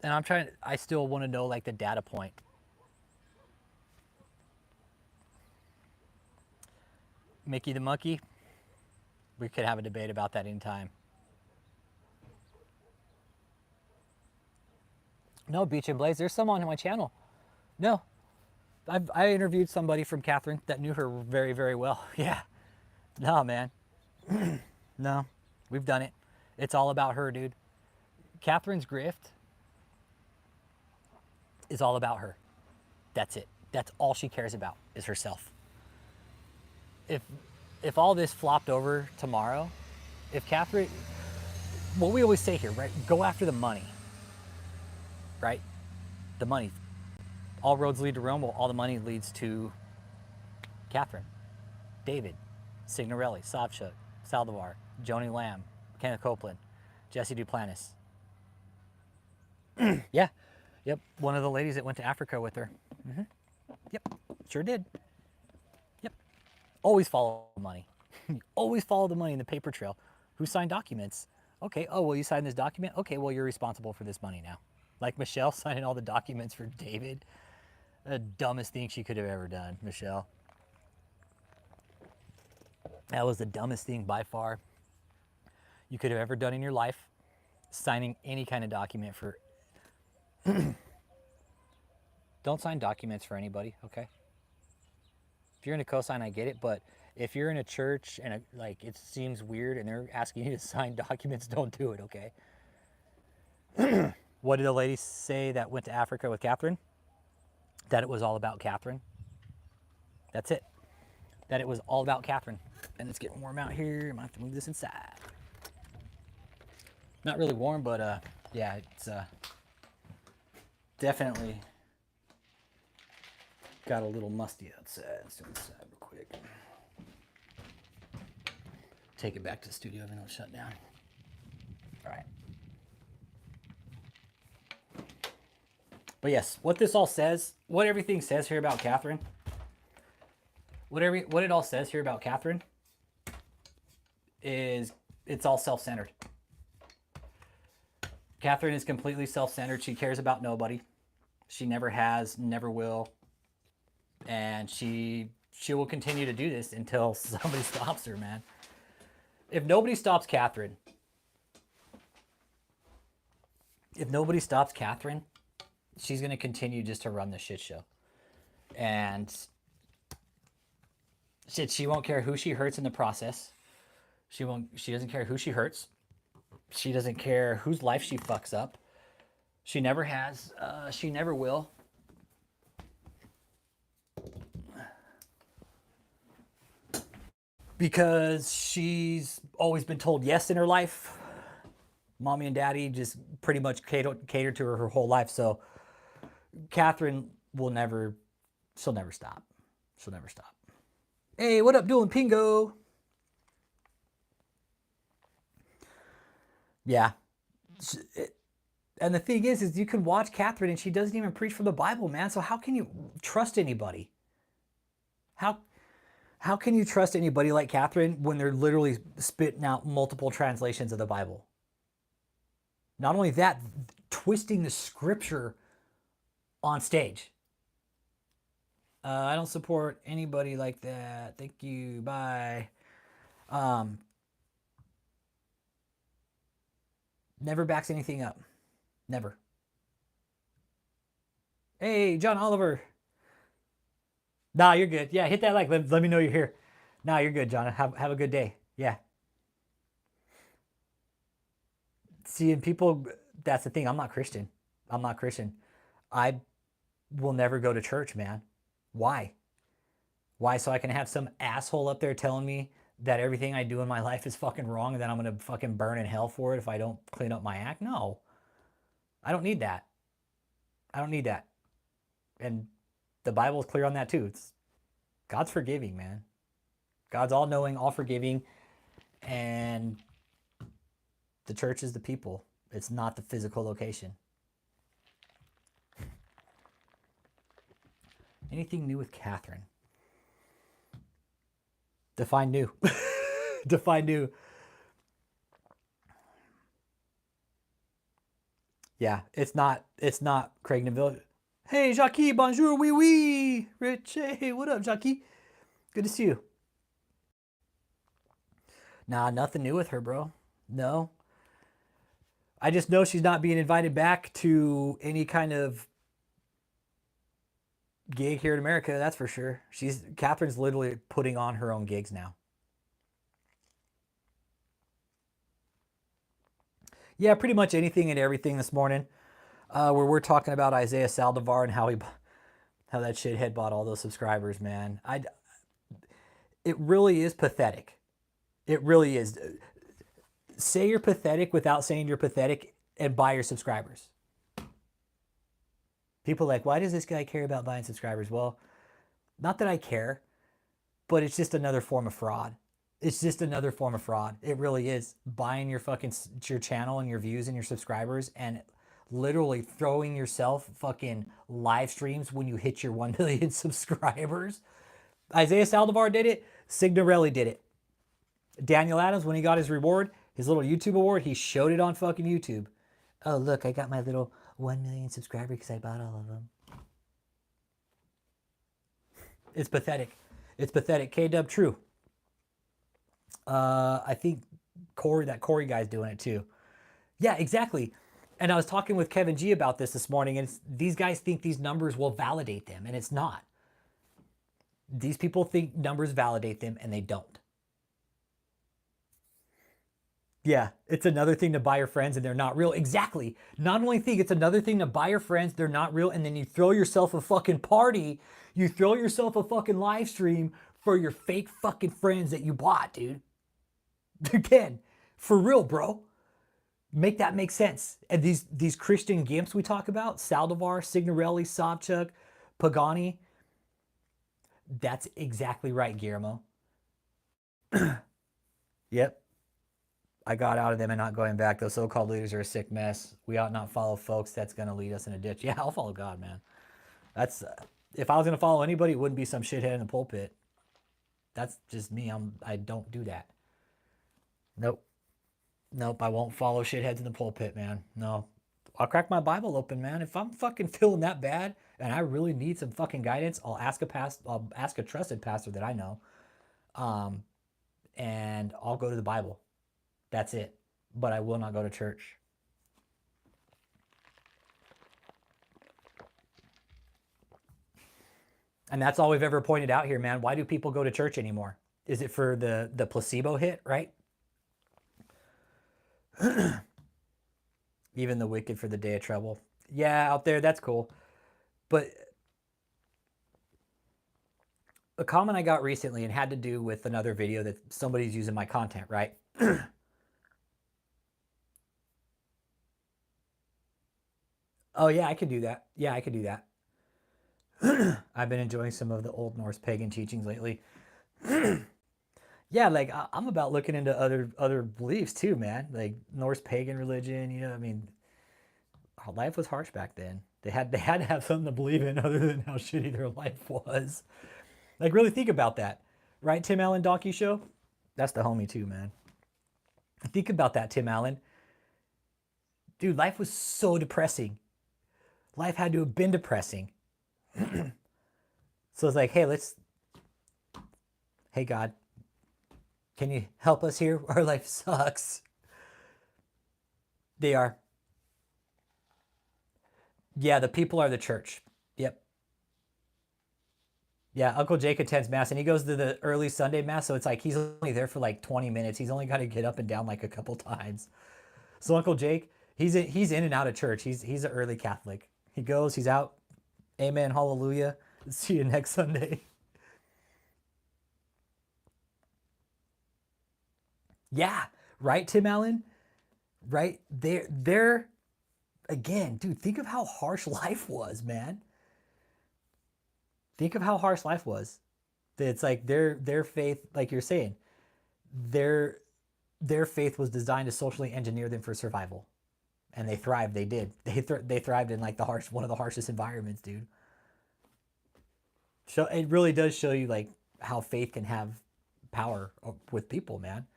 And I still want to know like the data point. Mickey the Monkey, we could have a debate about that anytime. No, Beach and Blaze, there's some on my channel. No, I interviewed somebody from Catherine that knew her very, very well. Yeah. No, man. No, we've done it. It's all about her, dude. Catherine's grift is all about her. That's it. That's all she cares about is herself. If all this flopped over tomorrow, if Catherine, what we always say here, right? Go after the money. Right? The money. All roads lead to Rome. Well, all the money leads to Catherine, David, Signorelli, Savchuk, Saldivar, Joni Lamb, Kenneth Copeland, Jesse Duplantis. Yeah. Yep. One of the ladies that went to Africa with her. Yep. Sure did. Yep. Always follow the money. Always follow the money in the paper trail. Who signed documents? Okay. Oh, well, you signed this document? Okay, well, you're responsible for this money now. Like Michelle signing all the documents for David. The dumbest thing she could have ever done, Michelle. That was the dumbest thing by far you could have ever done in your life. Signing any kind of document for... Don't sign documents for anybody, okay? If you're in a cosign, I get it, but if you're in a church and like it seems weird and they're asking you to sign documents, don't do it, okay? What did the lady say that went to Africa with Catherine? That it was all about Catherine. That's it. That it was all about Catherine. And it's getting warm out here. I might have to move this inside. Not really warm, but yeah, it's definitely got a little musty outside. Let's do it inside real quick. Take it back to the studio even though it's shut down. All right. But yes, what this all says, what everything says here about Catherine, what it all says here about Catherine is it's all self-centered. Catherine is completely self-centered. She cares about nobody. She never has, never will. And she will continue to do this until somebody stops her, man. If nobody stops Catherine, she's going to continue just to run the shit show. And shit, she won't care who she hurts in the process. She doesn't care who she hurts. She doesn't care whose life she fucks up. She never has. She never will. Because she's always been told yes in her life. Mommy and daddy just pretty much catered to her whole life. So Catherine she'll never stop. She'll never stop. Hey, what up, doing, Pingo? Yeah. And the thing is you can watch Catherine and she doesn't even preach from the Bible, man. So how can you trust anybody? How can you trust anybody like Catherine when they're literally spitting out multiple translations of the Bible? Not only that, twisting the scripture on stage. I don't support anybody like that. Thank you. Bye. Never backs anything up. Never. Hey, John Oliver. Nah, you're good. Yeah, hit that like. Let me know you're here. Nah, you're good, John. Have a good day. Yeah. See, and people, that's the thing. I'm not Christian. I will never go to church, man. Why? Why? So I can have some asshole up there telling me that everything I do in my life is fucking wrong and that I'm going to fucking burn in hell for it if I don't clean up my act? No. I don't need that. And the Bible is clear on that too. God's forgiving, man. God's all knowing, all forgiving, and the church is the people. It's not the physical location. Anything new with Catherine? Define new. Define new. Yeah, it's not Craig Neville. Hey, Jackie, bonjour, oui, oui. Rich, hey, what up, Jackie? Good to see you. Nah, nothing new with her, bro. No. I just know she's not being invited back to any kind of gig here in America, that's for sure. Catherine's literally putting on her own gigs now. Yeah, pretty much anything and everything this morning. Where we're talking about Isaiah Saldivar and how that shithead bought all those subscribers, man. It really is pathetic. It really is. Say you're pathetic without saying you're pathetic and buy your subscribers. People are like, why does this guy care about buying subscribers? Well, not that I care, but it's just another form of fraud. It's just another form of fraud. It really is. Buying your fucking your channel and your views and your subscribers and literally throwing yourself fucking live streams when you hit your 1 million subscribers. Isaiah Saldivar did it. Signorelli did it. Daniel Adams, when he got his reward, his little YouTube award, he showed it on fucking YouTube. Oh, look, I got my little 1 million subscribers because I bought all of them. It's pathetic. It's pathetic. K-Dub, true. I think Corey guy's doing it too. Yeah, exactly. And I was talking with Kevin G about this morning, and these guys think these numbers will validate them, and it's not. These people think numbers validate them, and they don't. Yeah, it's another thing to buy your friends, and they're not real. Exactly. Not only think it's another thing to buy your friends, they're not real, and then you throw yourself a fucking party, you throw yourself a fucking live stream for your fake fucking friends that you bought, dude. Again, for real, bro. Make that make sense. And these Christian gimps we talk about, Saldivar, Signorelli, Sobchuk, Pagani, that's exactly right, Guillermo. Yep. I got out of them and not going back. Those so-called leaders are a sick mess. We ought not follow folks that's going to lead us in a ditch. Yeah, I'll follow God, man. That's if I was going to follow anybody, it wouldn't be some shithead in the pulpit. That's just me. I don't do that. Nope. Nope, I won't follow shitheads in the pulpit, man. No. I'll crack my Bible open, man. If I'm fucking feeling that bad and I really need some fucking guidance, I'll ask a trusted pastor that I know. And I'll go to the Bible. That's it. But I will not go to church. And that's all we've ever pointed out here, man. Why do people go to church anymore? Is it for the placebo hit, right? Even the wicked for the day of trouble. Yeah, out there, that's cool. But a comment I got recently and had to do with another video that somebody's using my content, right? Oh, yeah, I can do that. Yeah, I can do that. I've been enjoying some of the old Norse pagan teachings lately. Yeah, like I'm about looking into other beliefs too, man. Like Norse pagan religion, you know, I mean, life was harsh back then. They had to have something to believe in other than how shitty their life was. Like really think about that. Right, Tim Allen Donkey Show? That's the homie too, man. Think about that, Tim Allen. Dude, life was so depressing. Life had to have been depressing. So it's like, hey God, can you help us here? Our life sucks. They are. Yeah, the people are the church. Yep. Yeah, Uncle Jake attends Mass, and he goes to the early Sunday Mass, so it's like he's only there for like 20 minutes. He's only got to get up and down like a couple times. So Uncle Jake, he's in and out of church. He's an early Catholic. He goes, he's out. Amen, hallelujah. See you next Sunday. Yeah, right, Tim Allen? Right? They're again, dude, think of how harsh life was, man. Think of how harsh life was. It's like their faith, like you're saying, their faith was designed to socially engineer them for survival. And they thrived. They did. They thrived in like one of the harshest environments, dude. So it really does show you like how faith can have power with people, man.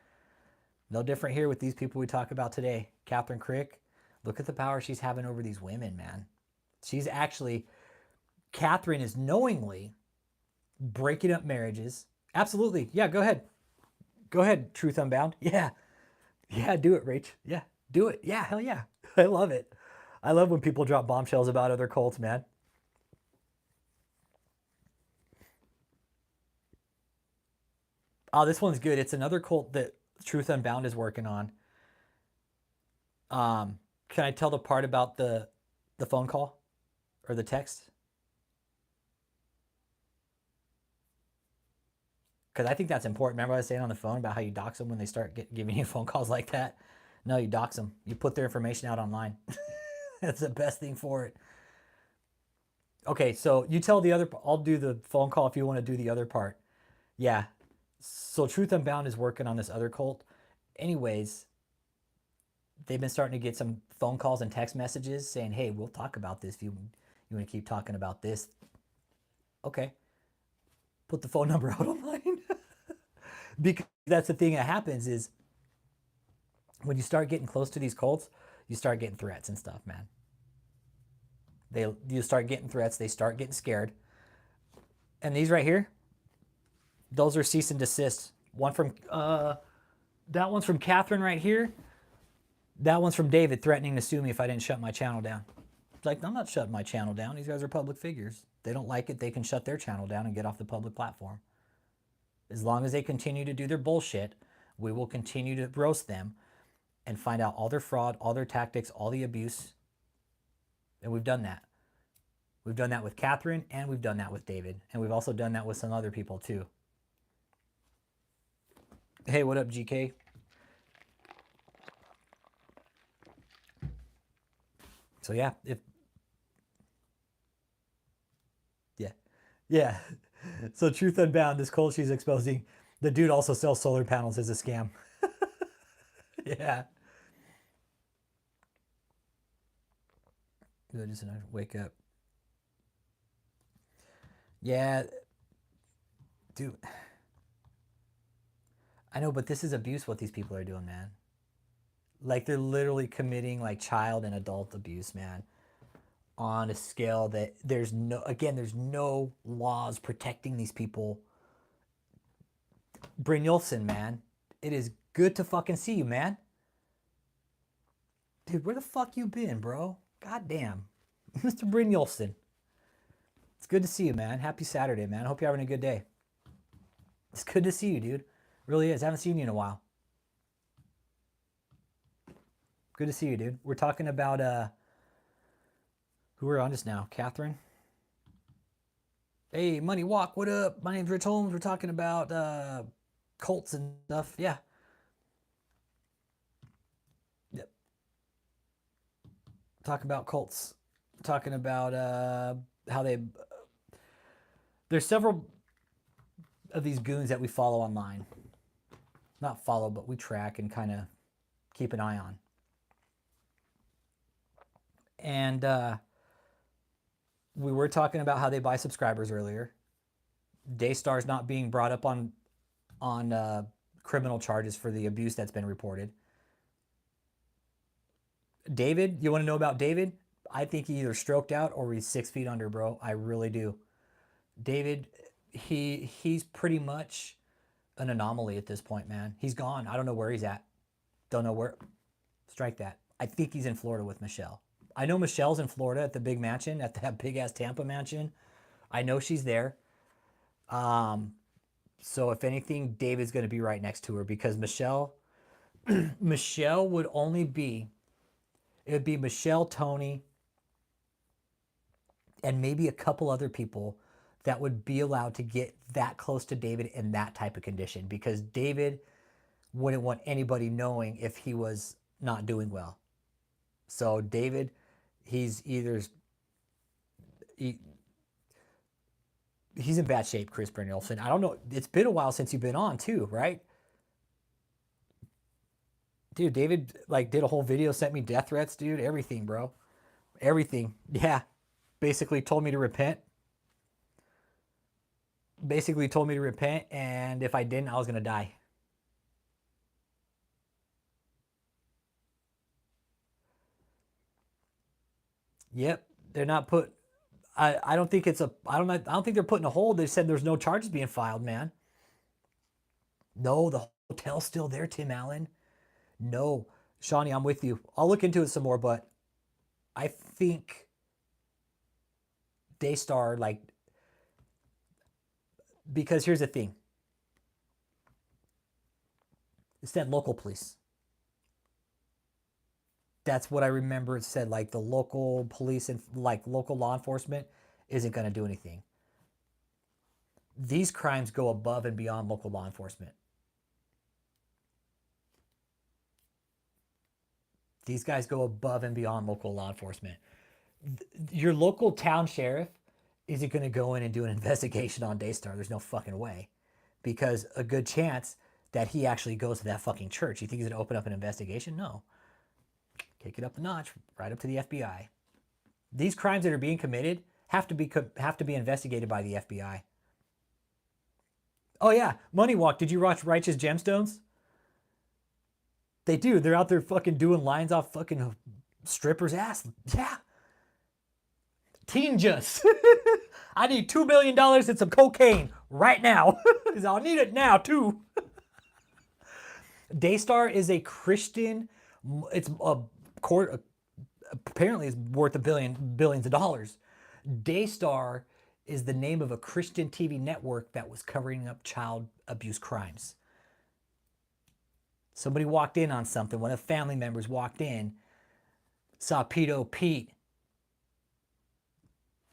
No different here with these people we talk about today. Catherine Crick, look at the power she's having over these women, man. Catherine is knowingly breaking up marriages. Absolutely. Yeah, go ahead. Go ahead, Truth Unbound. Yeah. Yeah, do it, Rach. Yeah, do it. Yeah, hell yeah. I love it. I love when people drop bombshells about other cults, man. Oh, this one's good. It's another cult that Truth Unbound is working on. Can I tell the part about the phone call or the text? Because I think that's important. Remember I was saying on the phone about how you dox them when they start giving you phone calls like that? No, you dox them. You put their information out online. That's the best thing for it. Okay, so you tell the other. I'll do the phone call if you want to do the other part. Yeah. So Truth Unbound is working on this other cult. Anyways, they've been starting to get some phone calls and text messages saying, hey, we'll talk about this if you want to keep talking about this. Okay. Put the phone number out online. Because that's the thing that happens is when you start getting close to these cults, you start getting threats and stuff, man. You start getting threats. They start getting scared. And these right here, those are cease and desist. One from, that one's from Catherine right here. That one's from David threatening to sue me if I didn't shut my channel down. It's like, I'm not shutting my channel down. These guys are public figures. They don't like it. They can shut their channel down and get off the public platform. As long as they continue to do their bullshit, we will continue to roast them and find out all their fraud, all their tactics, all the abuse. And we've done that. We've done that with Catherine, and we've done that with David. And we've also done that with some other people too. Hey, what up, GK? So yeah, yeah. So Truth Unbound, this cult she's exposing, the dude also sells solar panels as a scam. Yeah. I just wake up. Yeah, dude. I know, but this is abuse what these people are doing, man. Like they're literally committing like child and adult abuse, man. On a scale that there's no laws protecting these people. Brynjolfsson, man. It is good to fucking see you, man. Dude, where the fuck you been, bro? God damn. Mr. Brynjolfsson. It's good to see you, man. Happy Saturday, man. Hope you're having a good day. It's good to see you, dude. It really is. I haven't seen you in a while. Good to see you, dude. We're talking about who we're on just now. Catherine. Hey, Money Walk, what up? My name's Rich Holmes. We're talking about cults and stuff. Yeah. Yep. Talking about cults. Talking about how there's several of these goons that we follow online. Not follow, but we track and kind of keep an eye on. And we were talking about how they buy subscribers earlier. Daystar's not being brought up on criminal charges for the abuse that's been reported. David, you want to know about David? I think he either stroked out or he's 6 feet under, bro. I really do. David, he's pretty much an anomaly at this point, man. He's gone. I don't know where he's at. Don't know where. Strike that. I think he's in Florida with Michelle. I know Michelle's in Florida at the big mansion, at that big ass Tampa mansion. I know she's there. So if anything, David's going to be right next to her because Michelle would only be, it would be Michelle, Tony, and maybe a couple other people that would be allowed to get that close to David in that type of condition because David wouldn't want anybody knowing if he was not doing well. So David, he's in bad shape, Chris Brynjolfsson. I don't know. It's been a while since you've been on too, right? Dude, David like did a whole video, sent me death threats, dude. Everything, bro. Everything. Yeah. Basically told me to repent. And if I didn't, I was going to die. Yep. They're not put... I don't think it's a... I don't think they're putting a hold. They said there's no charges being filed, man. No, the hotel's still there, Tim Allen. No. Shawnee, I'm with you. I'll look into it some more, but I think Daystar, like... Because here's the thing. It's that local police. That's what I remember it said. Like the local police and like local law enforcement isn't going to do anything. These crimes go above and beyond local law enforcement. These guys go above and beyond local law enforcement. Your local town sheriff isn't going to go in and do an investigation on Daystar. There's no fucking way. because a good chance that he actually goes to that fucking church. You think he's going to open up an investigation? No. Take it up a notch, right up to the FBI. These crimes that are being committed have to be investigated by the FBI. Oh yeah, Money Walk. Did you watch Righteous Gemstones? They do. They're out there fucking doing lines off fucking strippers' ass. Yeah. Teen Just. I need $2 million and some cocaine right now. I'll need it now too. Daystar is a Christian. It's a court. Apparently, it's worth billions of dollars. Daystar is the name of a Christian TV network that was covering up child abuse crimes. Somebody walked in on something. One of the family members walked in, saw Pedo Pete.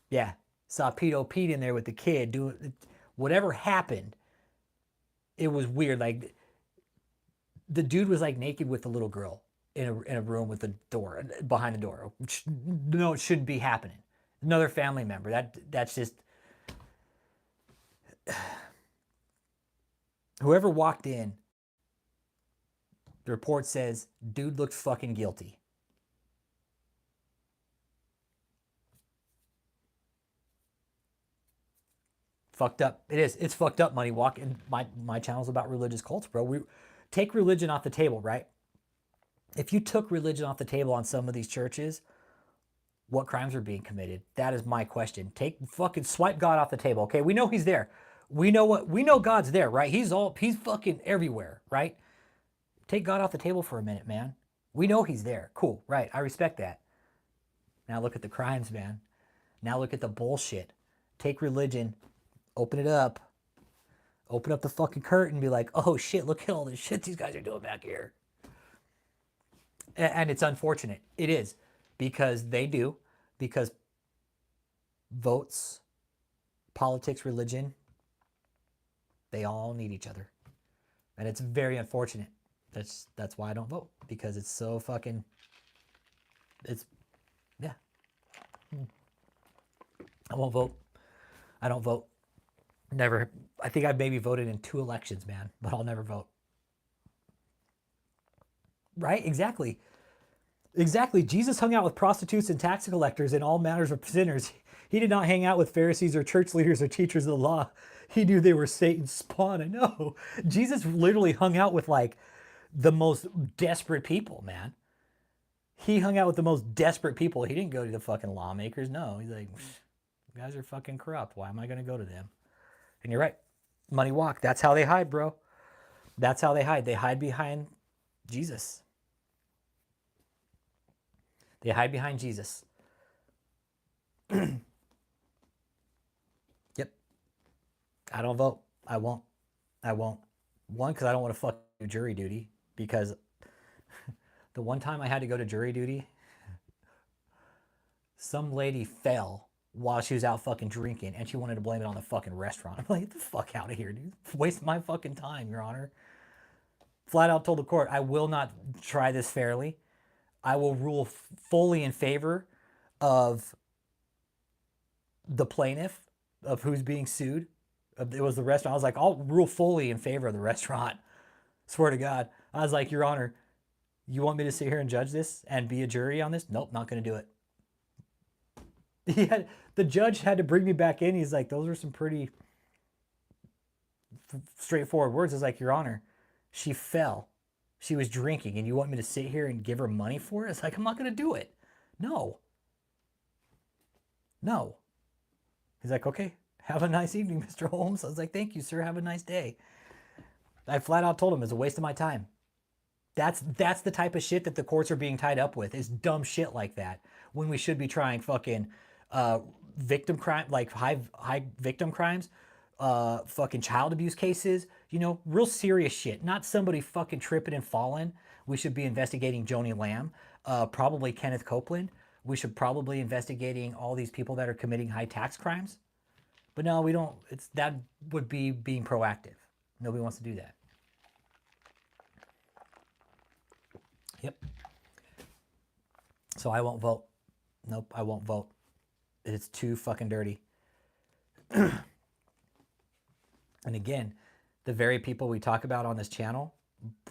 Yeah, saw Pedo Pete in there with the kid doing whatever happened. It was weird. Like the dude was like naked with the little girl in a room with the door behind the door. No, it shouldn't be happening. Another family member. That's just whoever walked in. The report says dude looked fucking guilty. Fucked up. It is. It's fucked up, Money Walk. And my channel's about religious cults, bro. We take religion off the table, right? If you took religion off the table on some of these churches, what crimes are being committed? That is my question. Fucking swipe God off the table. Okay, we know he's there. We know God's there, right? He's fucking everywhere, right? Take God off the table for a minute, man. We know he's there. Cool, right? I respect that. Now look at the crimes, man. Now look at the bullshit. Take religion, open it up. Open up the fucking curtain and be like, oh shit, look at all this shit these guys are doing back here. And it's unfortunate. It is. Because votes, politics, religion, they all need each other. And it's very unfortunate. That's why I don't vote. Because it's so fucking, yeah. I won't vote. I don't vote. Never. I think I've maybe voted in 2 elections, man. But I'll never vote. Right? Exactly. Exactly. Jesus hung out with prostitutes and tax collectors and all matters of sinners. He did not hang out with Pharisees or church leaders or teachers of the law. He knew they were Satan's spawn. I know. Jesus literally hung out with like the most desperate people, man. He hung out with the most desperate people. He didn't go to the fucking lawmakers. No. He's like, you guys are fucking corrupt. Why am I going to go to them? And you're right. Money Walk. That's how they hide, bro. That's how they hide. They hide behind Jesus. They hide behind Jesus. Yep. I don't vote. I won't. One, because I don't want to fuck jury duty. Because the one time I had to go to jury duty, some lady fell while she was out fucking drinking, and she wanted to blame it on the fucking restaurant. I'm like, get the fuck out of here, dude. Waste my fucking time, Your Honor. Flat out told the court, I will not try this fairly. I will rule fully in favor of the plaintiff, of who's being sued. It was the restaurant. I was like, I'll rule fully in favor of the restaurant. Swear to God. I was like, Your Honor, you want me to sit here and judge this and be a jury on this? Nope, not going to do it. The judge had to bring me back in. He's like, those are some pretty straightforward words. I was like, Your Honor, she fell. She was drinking, and you want me to sit here and give her money for it? It's like, I'm not going to do it. No. He's like, okay, have a nice evening, Mr. Holmes. I was like, thank you, sir. Have a nice day. I flat out told him it's a waste of my time. That's the type of shit that the courts are being tied up with, is dumb shit like that, when we should be trying fucking victim crime, like high victim crimes, fucking child abuse cases, real serious shit. Not somebody fucking tripping and falling. We should be investigating Joni Lamb, probably Kenneth Copeland. We should probably investigating all these people that are committing high tax crimes. But no, we don't. That would be being proactive. Nobody wants to do that. Yep. So I won't vote. Nope, I won't vote. It's too fucking dirty. And again, the very people we talk about on this channel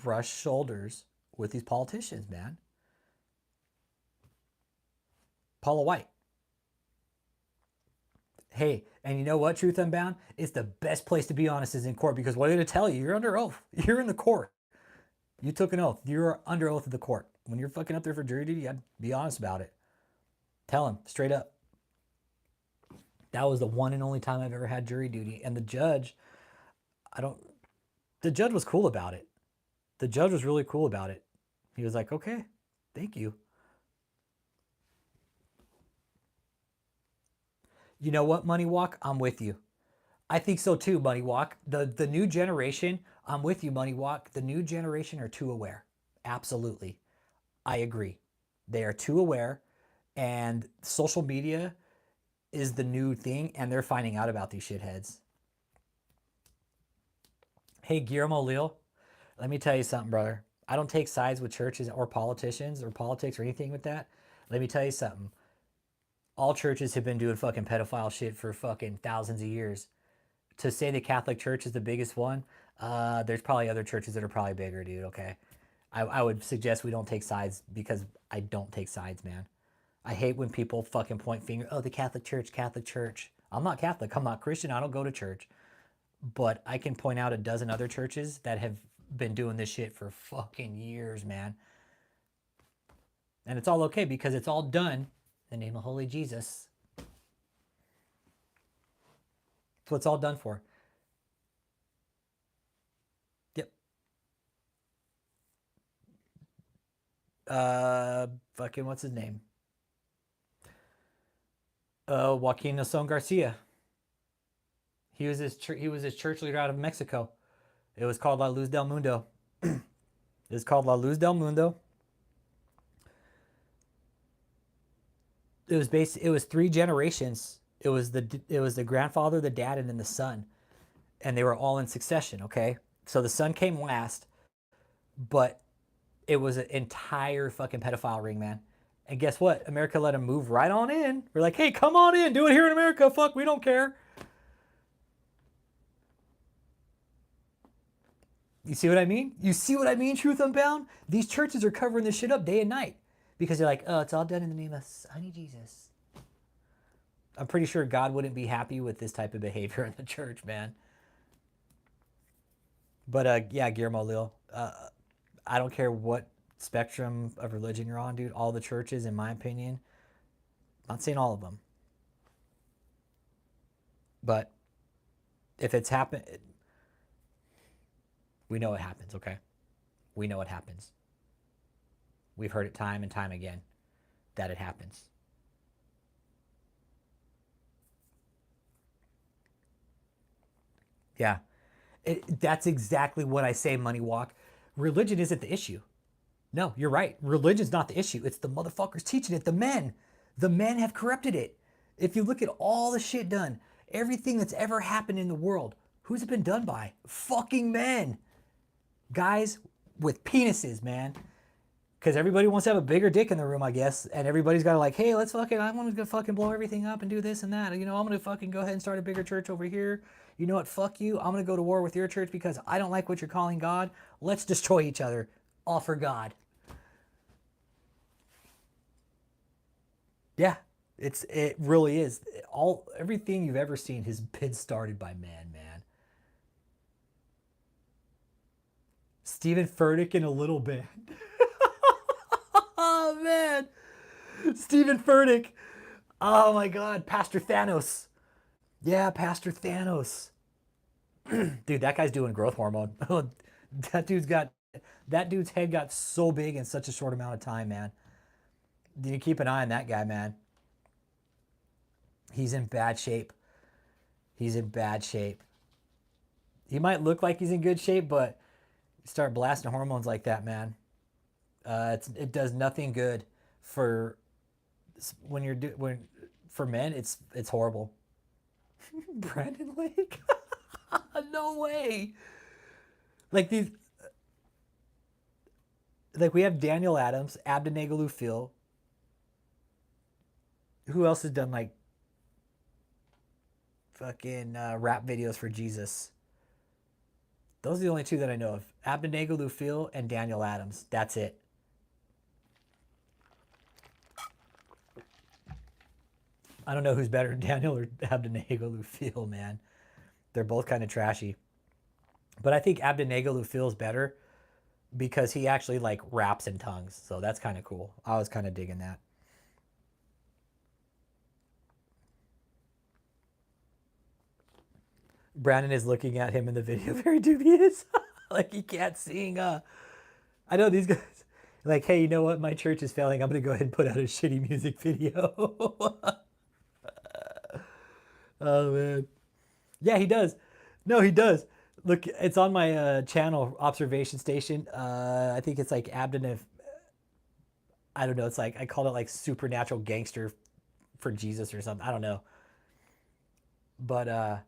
brush shoulders with these politicians, man. Paula White. Hey, and you know what, Truth Unbound? It's the best place to be honest is in court, because what are they going to tell you? You're under oath. You're in the court. You took an oath. You're under oath of the court. When you're fucking up there for jury duty, you got to be honest about it. Tell them straight up. That was the one and only time I've ever had jury duty. And the judge, the judge was cool about it. The judge was really cool about it. He was like, okay, thank you. You know what, Money Walk? I'm with you. I think so too, Money Walk. The new generation, I'm with you, Money Walk. The new generation are too aware. Absolutely. I agree. They are too aware, and social media is the new thing, and they're finding out about these shitheads. Hey, Guillermo Lil, let me tell you something, brother. I don't take sides with churches or politicians or politics or anything with that. Let me tell you something. All churches have been doing fucking pedophile shit for fucking thousands of years. To say the Catholic Church is the biggest one, there's probably other churches that are probably bigger, dude, okay? I would suggest we don't take sides, because I don't take sides, man. I hate when people fucking point finger, oh, the Catholic Church, Catholic Church. I'm not Catholic, I'm not Christian, I don't go to church. But I can point out a dozen other churches that have been doing this shit for fucking years, man. And it's all okay, because it's all done in the name of Holy Jesus. That's what it's all done for. Yep. Fucking what's his name? Joaquin Nason Garcia. He was his church leader out of Mexico. It was called La Luz del Mundo. It's called La Luz del Mundo. It was 3 generations. It was the grandfather, the dad, and then the son, and they were all in succession. Okay, so the son came last, but it was an entire fucking pedophile ring, man. And guess what? America let him move right on in. We're like, hey, come on in, do it here in America. Fuck, we don't care. You see what I mean? You see what I mean, Truth Unbound? These churches are covering this shit up day and night, because they're like, oh, it's all done in the name of honey Jesus. I'm pretty sure God wouldn't be happy with this type of behavior in the church, man. But yeah, Guillermo Lil, I don't care what spectrum of religion you're on, dude. All the churches, in my opinion, I'm not saying all of them, but if it's happened, we know it happens, okay? We know it happens. We've heard it time and time again that it happens. Yeah, that's exactly what I say, Money Walk. Religion isn't the issue. No, you're right. Religion's not the issue. It's the motherfuckers teaching it. The men. The men have corrupted it. If you look at all the shit done, everything that's ever happened in the world, who's it been done by? Fucking men. Guys with penises, man. Because everybody wants to have a bigger dick in the room, I guess. And everybody's got to like, hey, let's fucking, I want to fucking blow everything up and do this and that. You know, I'm going to fucking go ahead and start a bigger church over here. You know what? Fuck you. I'm going to go to war with your church because I don't like what you're calling God. Let's destroy each other. All for God. Yeah, it really is. Everything you've ever seen has been started by man. Stephen Furtick in a little band. Oh man, Stephen Furtick. Oh my God, Pastor Thanos. Yeah, Pastor Thanos. Dude, that guy's doing growth hormone. that dude's head got so big in such a short amount of time, man. You keep an eye on that guy, man. He's in bad shape. He's in bad shape. He might look like he's in good shape, but start blasting hormones like that, man. It does nothing good for for men. It's horrible. Brandon Lake? No way. Like we have Daniel Adams, Abdenagaloo Phil. Who else has done like fucking rap videos for Jesus? Those are the only two that I know of. Abednego Lufil and Daniel Adams. That's it. I don't know who's better, Daniel or Abednego Lufil, man. They're both kind of trashy. But I think Abednego Lufil is better because he actually like raps in tongues. So that's kind of cool. I was kind of digging that. Brandon is looking at him in the video very dubious. Like he can't sing. I know these guys. Like, hey, you know what? My church is failing. I'm going to go ahead and put out a shitty music video. Oh, man. Yeah, he does. No, he does. Look, it's on my channel, Observation Station. I think it's like Abden. I don't know. It's like, I called it like Supernatural Gangster for Jesus or something. I don't know. But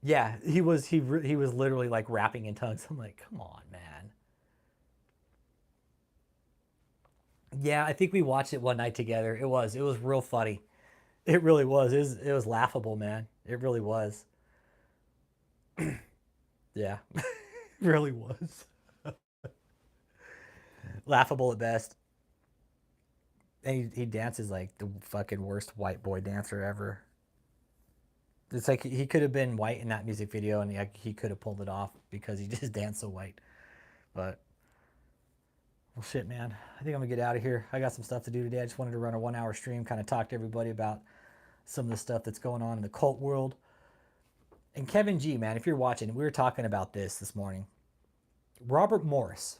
yeah, he was literally like rapping in tongues. I'm like, come on, man. Yeah, I think we watched it one night together. It was real funny. It really was. It was laughable, man. It really was. Yeah, really was. Laughable at best. And he dances like the fucking worst white boy dancer ever. It's like he could have been white in that music video, and he could have pulled it off because he just danced so white. But well, shit, man. I think I'm gonna get out of here. I got some stuff to do today. I just wanted to run a 1 hour stream, kind of talk to everybody about some of the stuff that's going on in the cult world. And Kevin G, man, if you're watching, we were talking about this morning. Robert Morris,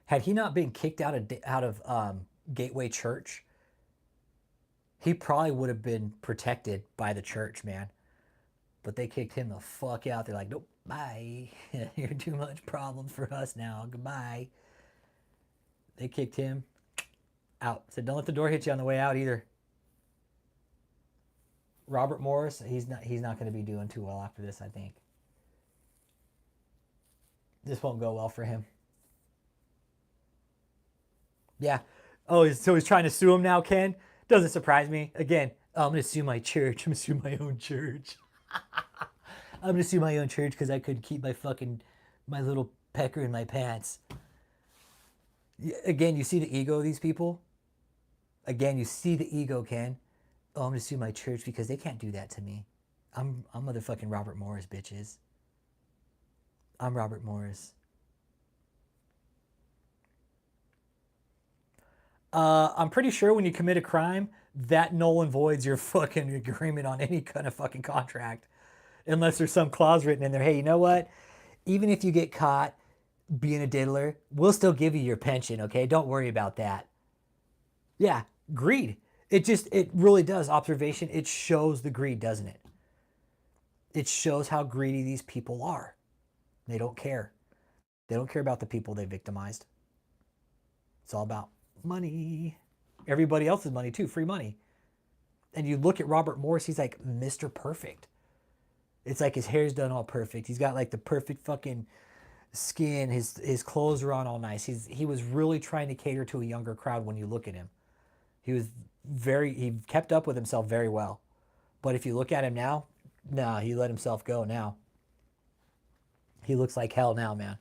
had he not been kicked out of Gateway Church, he probably would have been protected by the church, man. But they kicked him the fuck out. They're like, nope, bye. You're too much problems for us now. Goodbye. They kicked him out. Said, don't let the door hit you on the way out either. Robert Morris, he's not going to be doing too well after this, I think. This won't go well for him. Yeah. Oh, so he's trying to sue him now, Ken? Doesn't surprise me. Again, oh, I'm going to sue my church. I'm going to sue my own church. I'm going to sue my own church because I couldn't keep my little pecker in my pants. Again, you see the ego of these people? Again, you see the ego, Ken. Oh, I'm going to sue my church because they can't do that to me. I'm motherfucking Robert Morris, bitches. I'm Robert Morris. I'm pretty sure when you commit a crime, that null and voids your fucking agreement on any kind of fucking contract. Unless there's some clause written in there. Hey, you know what? Even if you get caught being a diddler, we'll still give you your pension, okay? Don't worry about that. Yeah, greed. It really does. Observation, it shows the greed, doesn't it? It shows how greedy these people are. They don't care. They don't care about the people they victimized. It's all about money. Everybody else's money too, free money. And you look at Robert Morris, he's like Mr. Perfect. It's like his hair's done all perfect. He got like the perfect fucking skin. His clothes are on all nice. He was really trying to cater to a younger crowd when you look at him. He kept up with himself very well. But if you look at him now, nah, he let himself go now. He looks like hell now, man.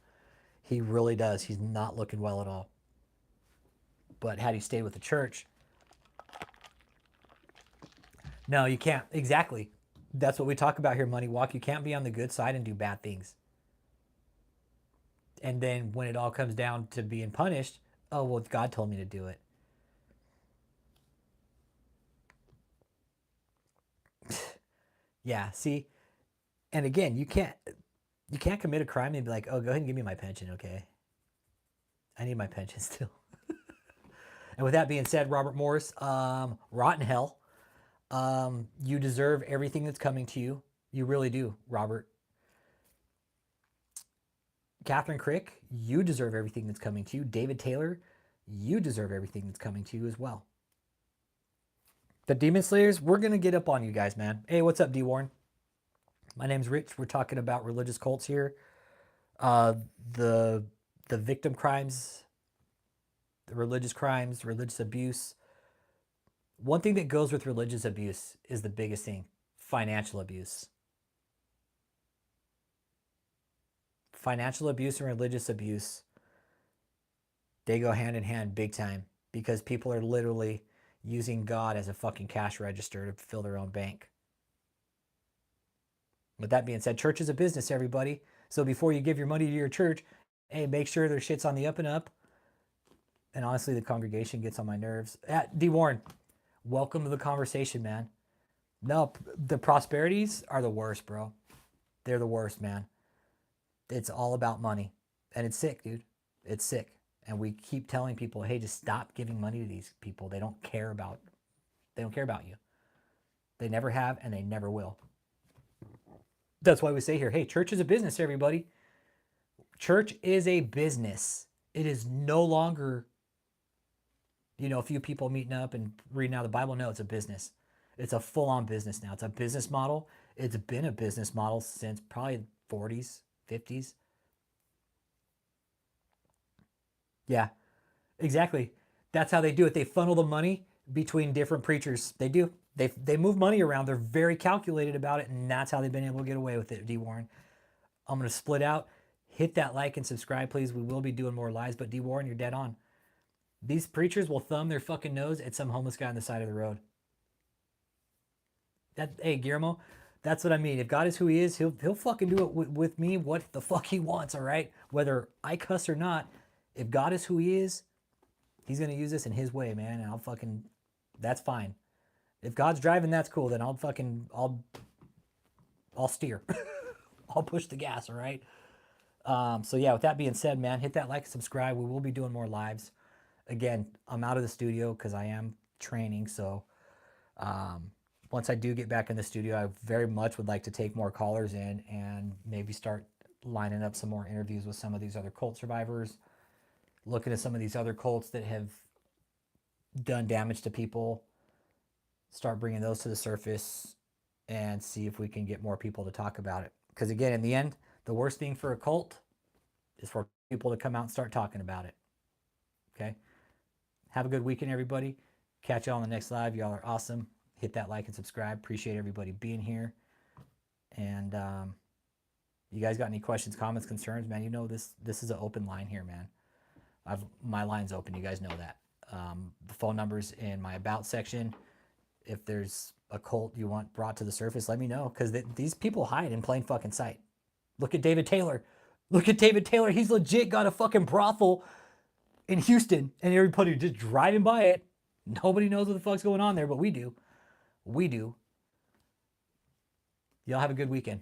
He really does. He's not looking well at all. But had he stayed with the church, no, you can't. Exactly. That's what we talk about here, Money Walk. You can't be on the good side and do bad things. And then when it all comes down to being punished, oh, well, God told me to do it. Yeah, see? And again, you can't commit a crime and be like, oh, go ahead and give me my pension, okay? I need my pension still. And with that being said, Robert Morris, rotten hell. You deserve everything that's coming to you. You really do, Robert. Catherine Crick, you deserve everything that's coming to you. David Taylor, you deserve everything that's coming to you as well. The Demon Slayers, we're going to get up on you guys, man. Hey, what's up, D. Warren? My name's Rich. We're talking about religious cults here. The victim crimes, the religious crimes, religious abuse. One thing that goes with religious abuse is the biggest thing, financial abuse. Financial abuse and religious abuse, they go hand in hand big time, because people are literally using God as a fucking cash register to fill their own bank. With that being said, church is a business, everybody. So before you give your money to your church, hey, make sure their shit's on the up and up. And honestly, the congregation gets on my nerves. D. Warren, welcome to the conversation, man. No, the prosperities are the worst, bro. They're the worst, man. It's all about money. And it's sick, dude. It's sick. And we keep telling people, hey, just stop giving money to these people. They don't care about you. They never have, and they never will. That's why we say here, hey, church is a business, everybody. Church is a business. It is no longer, a few people meeting up and reading out the Bible. No, it's a business. It's a full-on business now. It's a business model. It's been a business model since probably 40s, 50s. Yeah, exactly. That's how they do it. They funnel the money between different preachers. They do. They move money around. They're very calculated about it, and that's how they've been able to get away with it, D. Warren. I'm going to split out. Hit that like and subscribe, please. We will be doing more lives, but D. Warren, you're dead on. These preachers will thumb their fucking nose at some homeless guy on the side of the road. Hey, Guillermo, that's what I mean. If God is who he is, he'll fucking do it with me what the fuck he wants, all right? Whether I cuss or not, if God is who he is, he's going to use this in his way, man, and that's fine. If God's driving, that's cool. Then I'll steer. I'll push the gas, all right? So yeah, with that being said, man, hit that like and subscribe. We will be doing more lives. Again, I'm out of the studio because I am training. So once I do get back in the studio, I very much would like to take more callers in and maybe start lining up some more interviews with some of these other cult survivors, looking at some of these other cults that have done damage to people, start bringing those to the surface and see if we can get more people to talk about it. Because again, in the end, the worst thing for a cult is for people to come out and start talking about it. Okay? Have a good weekend, everybody. Catch y'all on the next live. Y'all are awesome. Hit that like and subscribe. Appreciate everybody being here. And you guys got any questions, comments, concerns? Man, you know this is an open line here, man. My line's open. You guys know that. The phone number's in my about section. If there's a cult you want brought to the surface, let me know. Because these people hide in plain fucking sight. Look at David Taylor. He's legit got a fucking brothel in Houston. And everybody just driving by it. Nobody knows what the fuck's going on there, but we do. Y'all have a good weekend.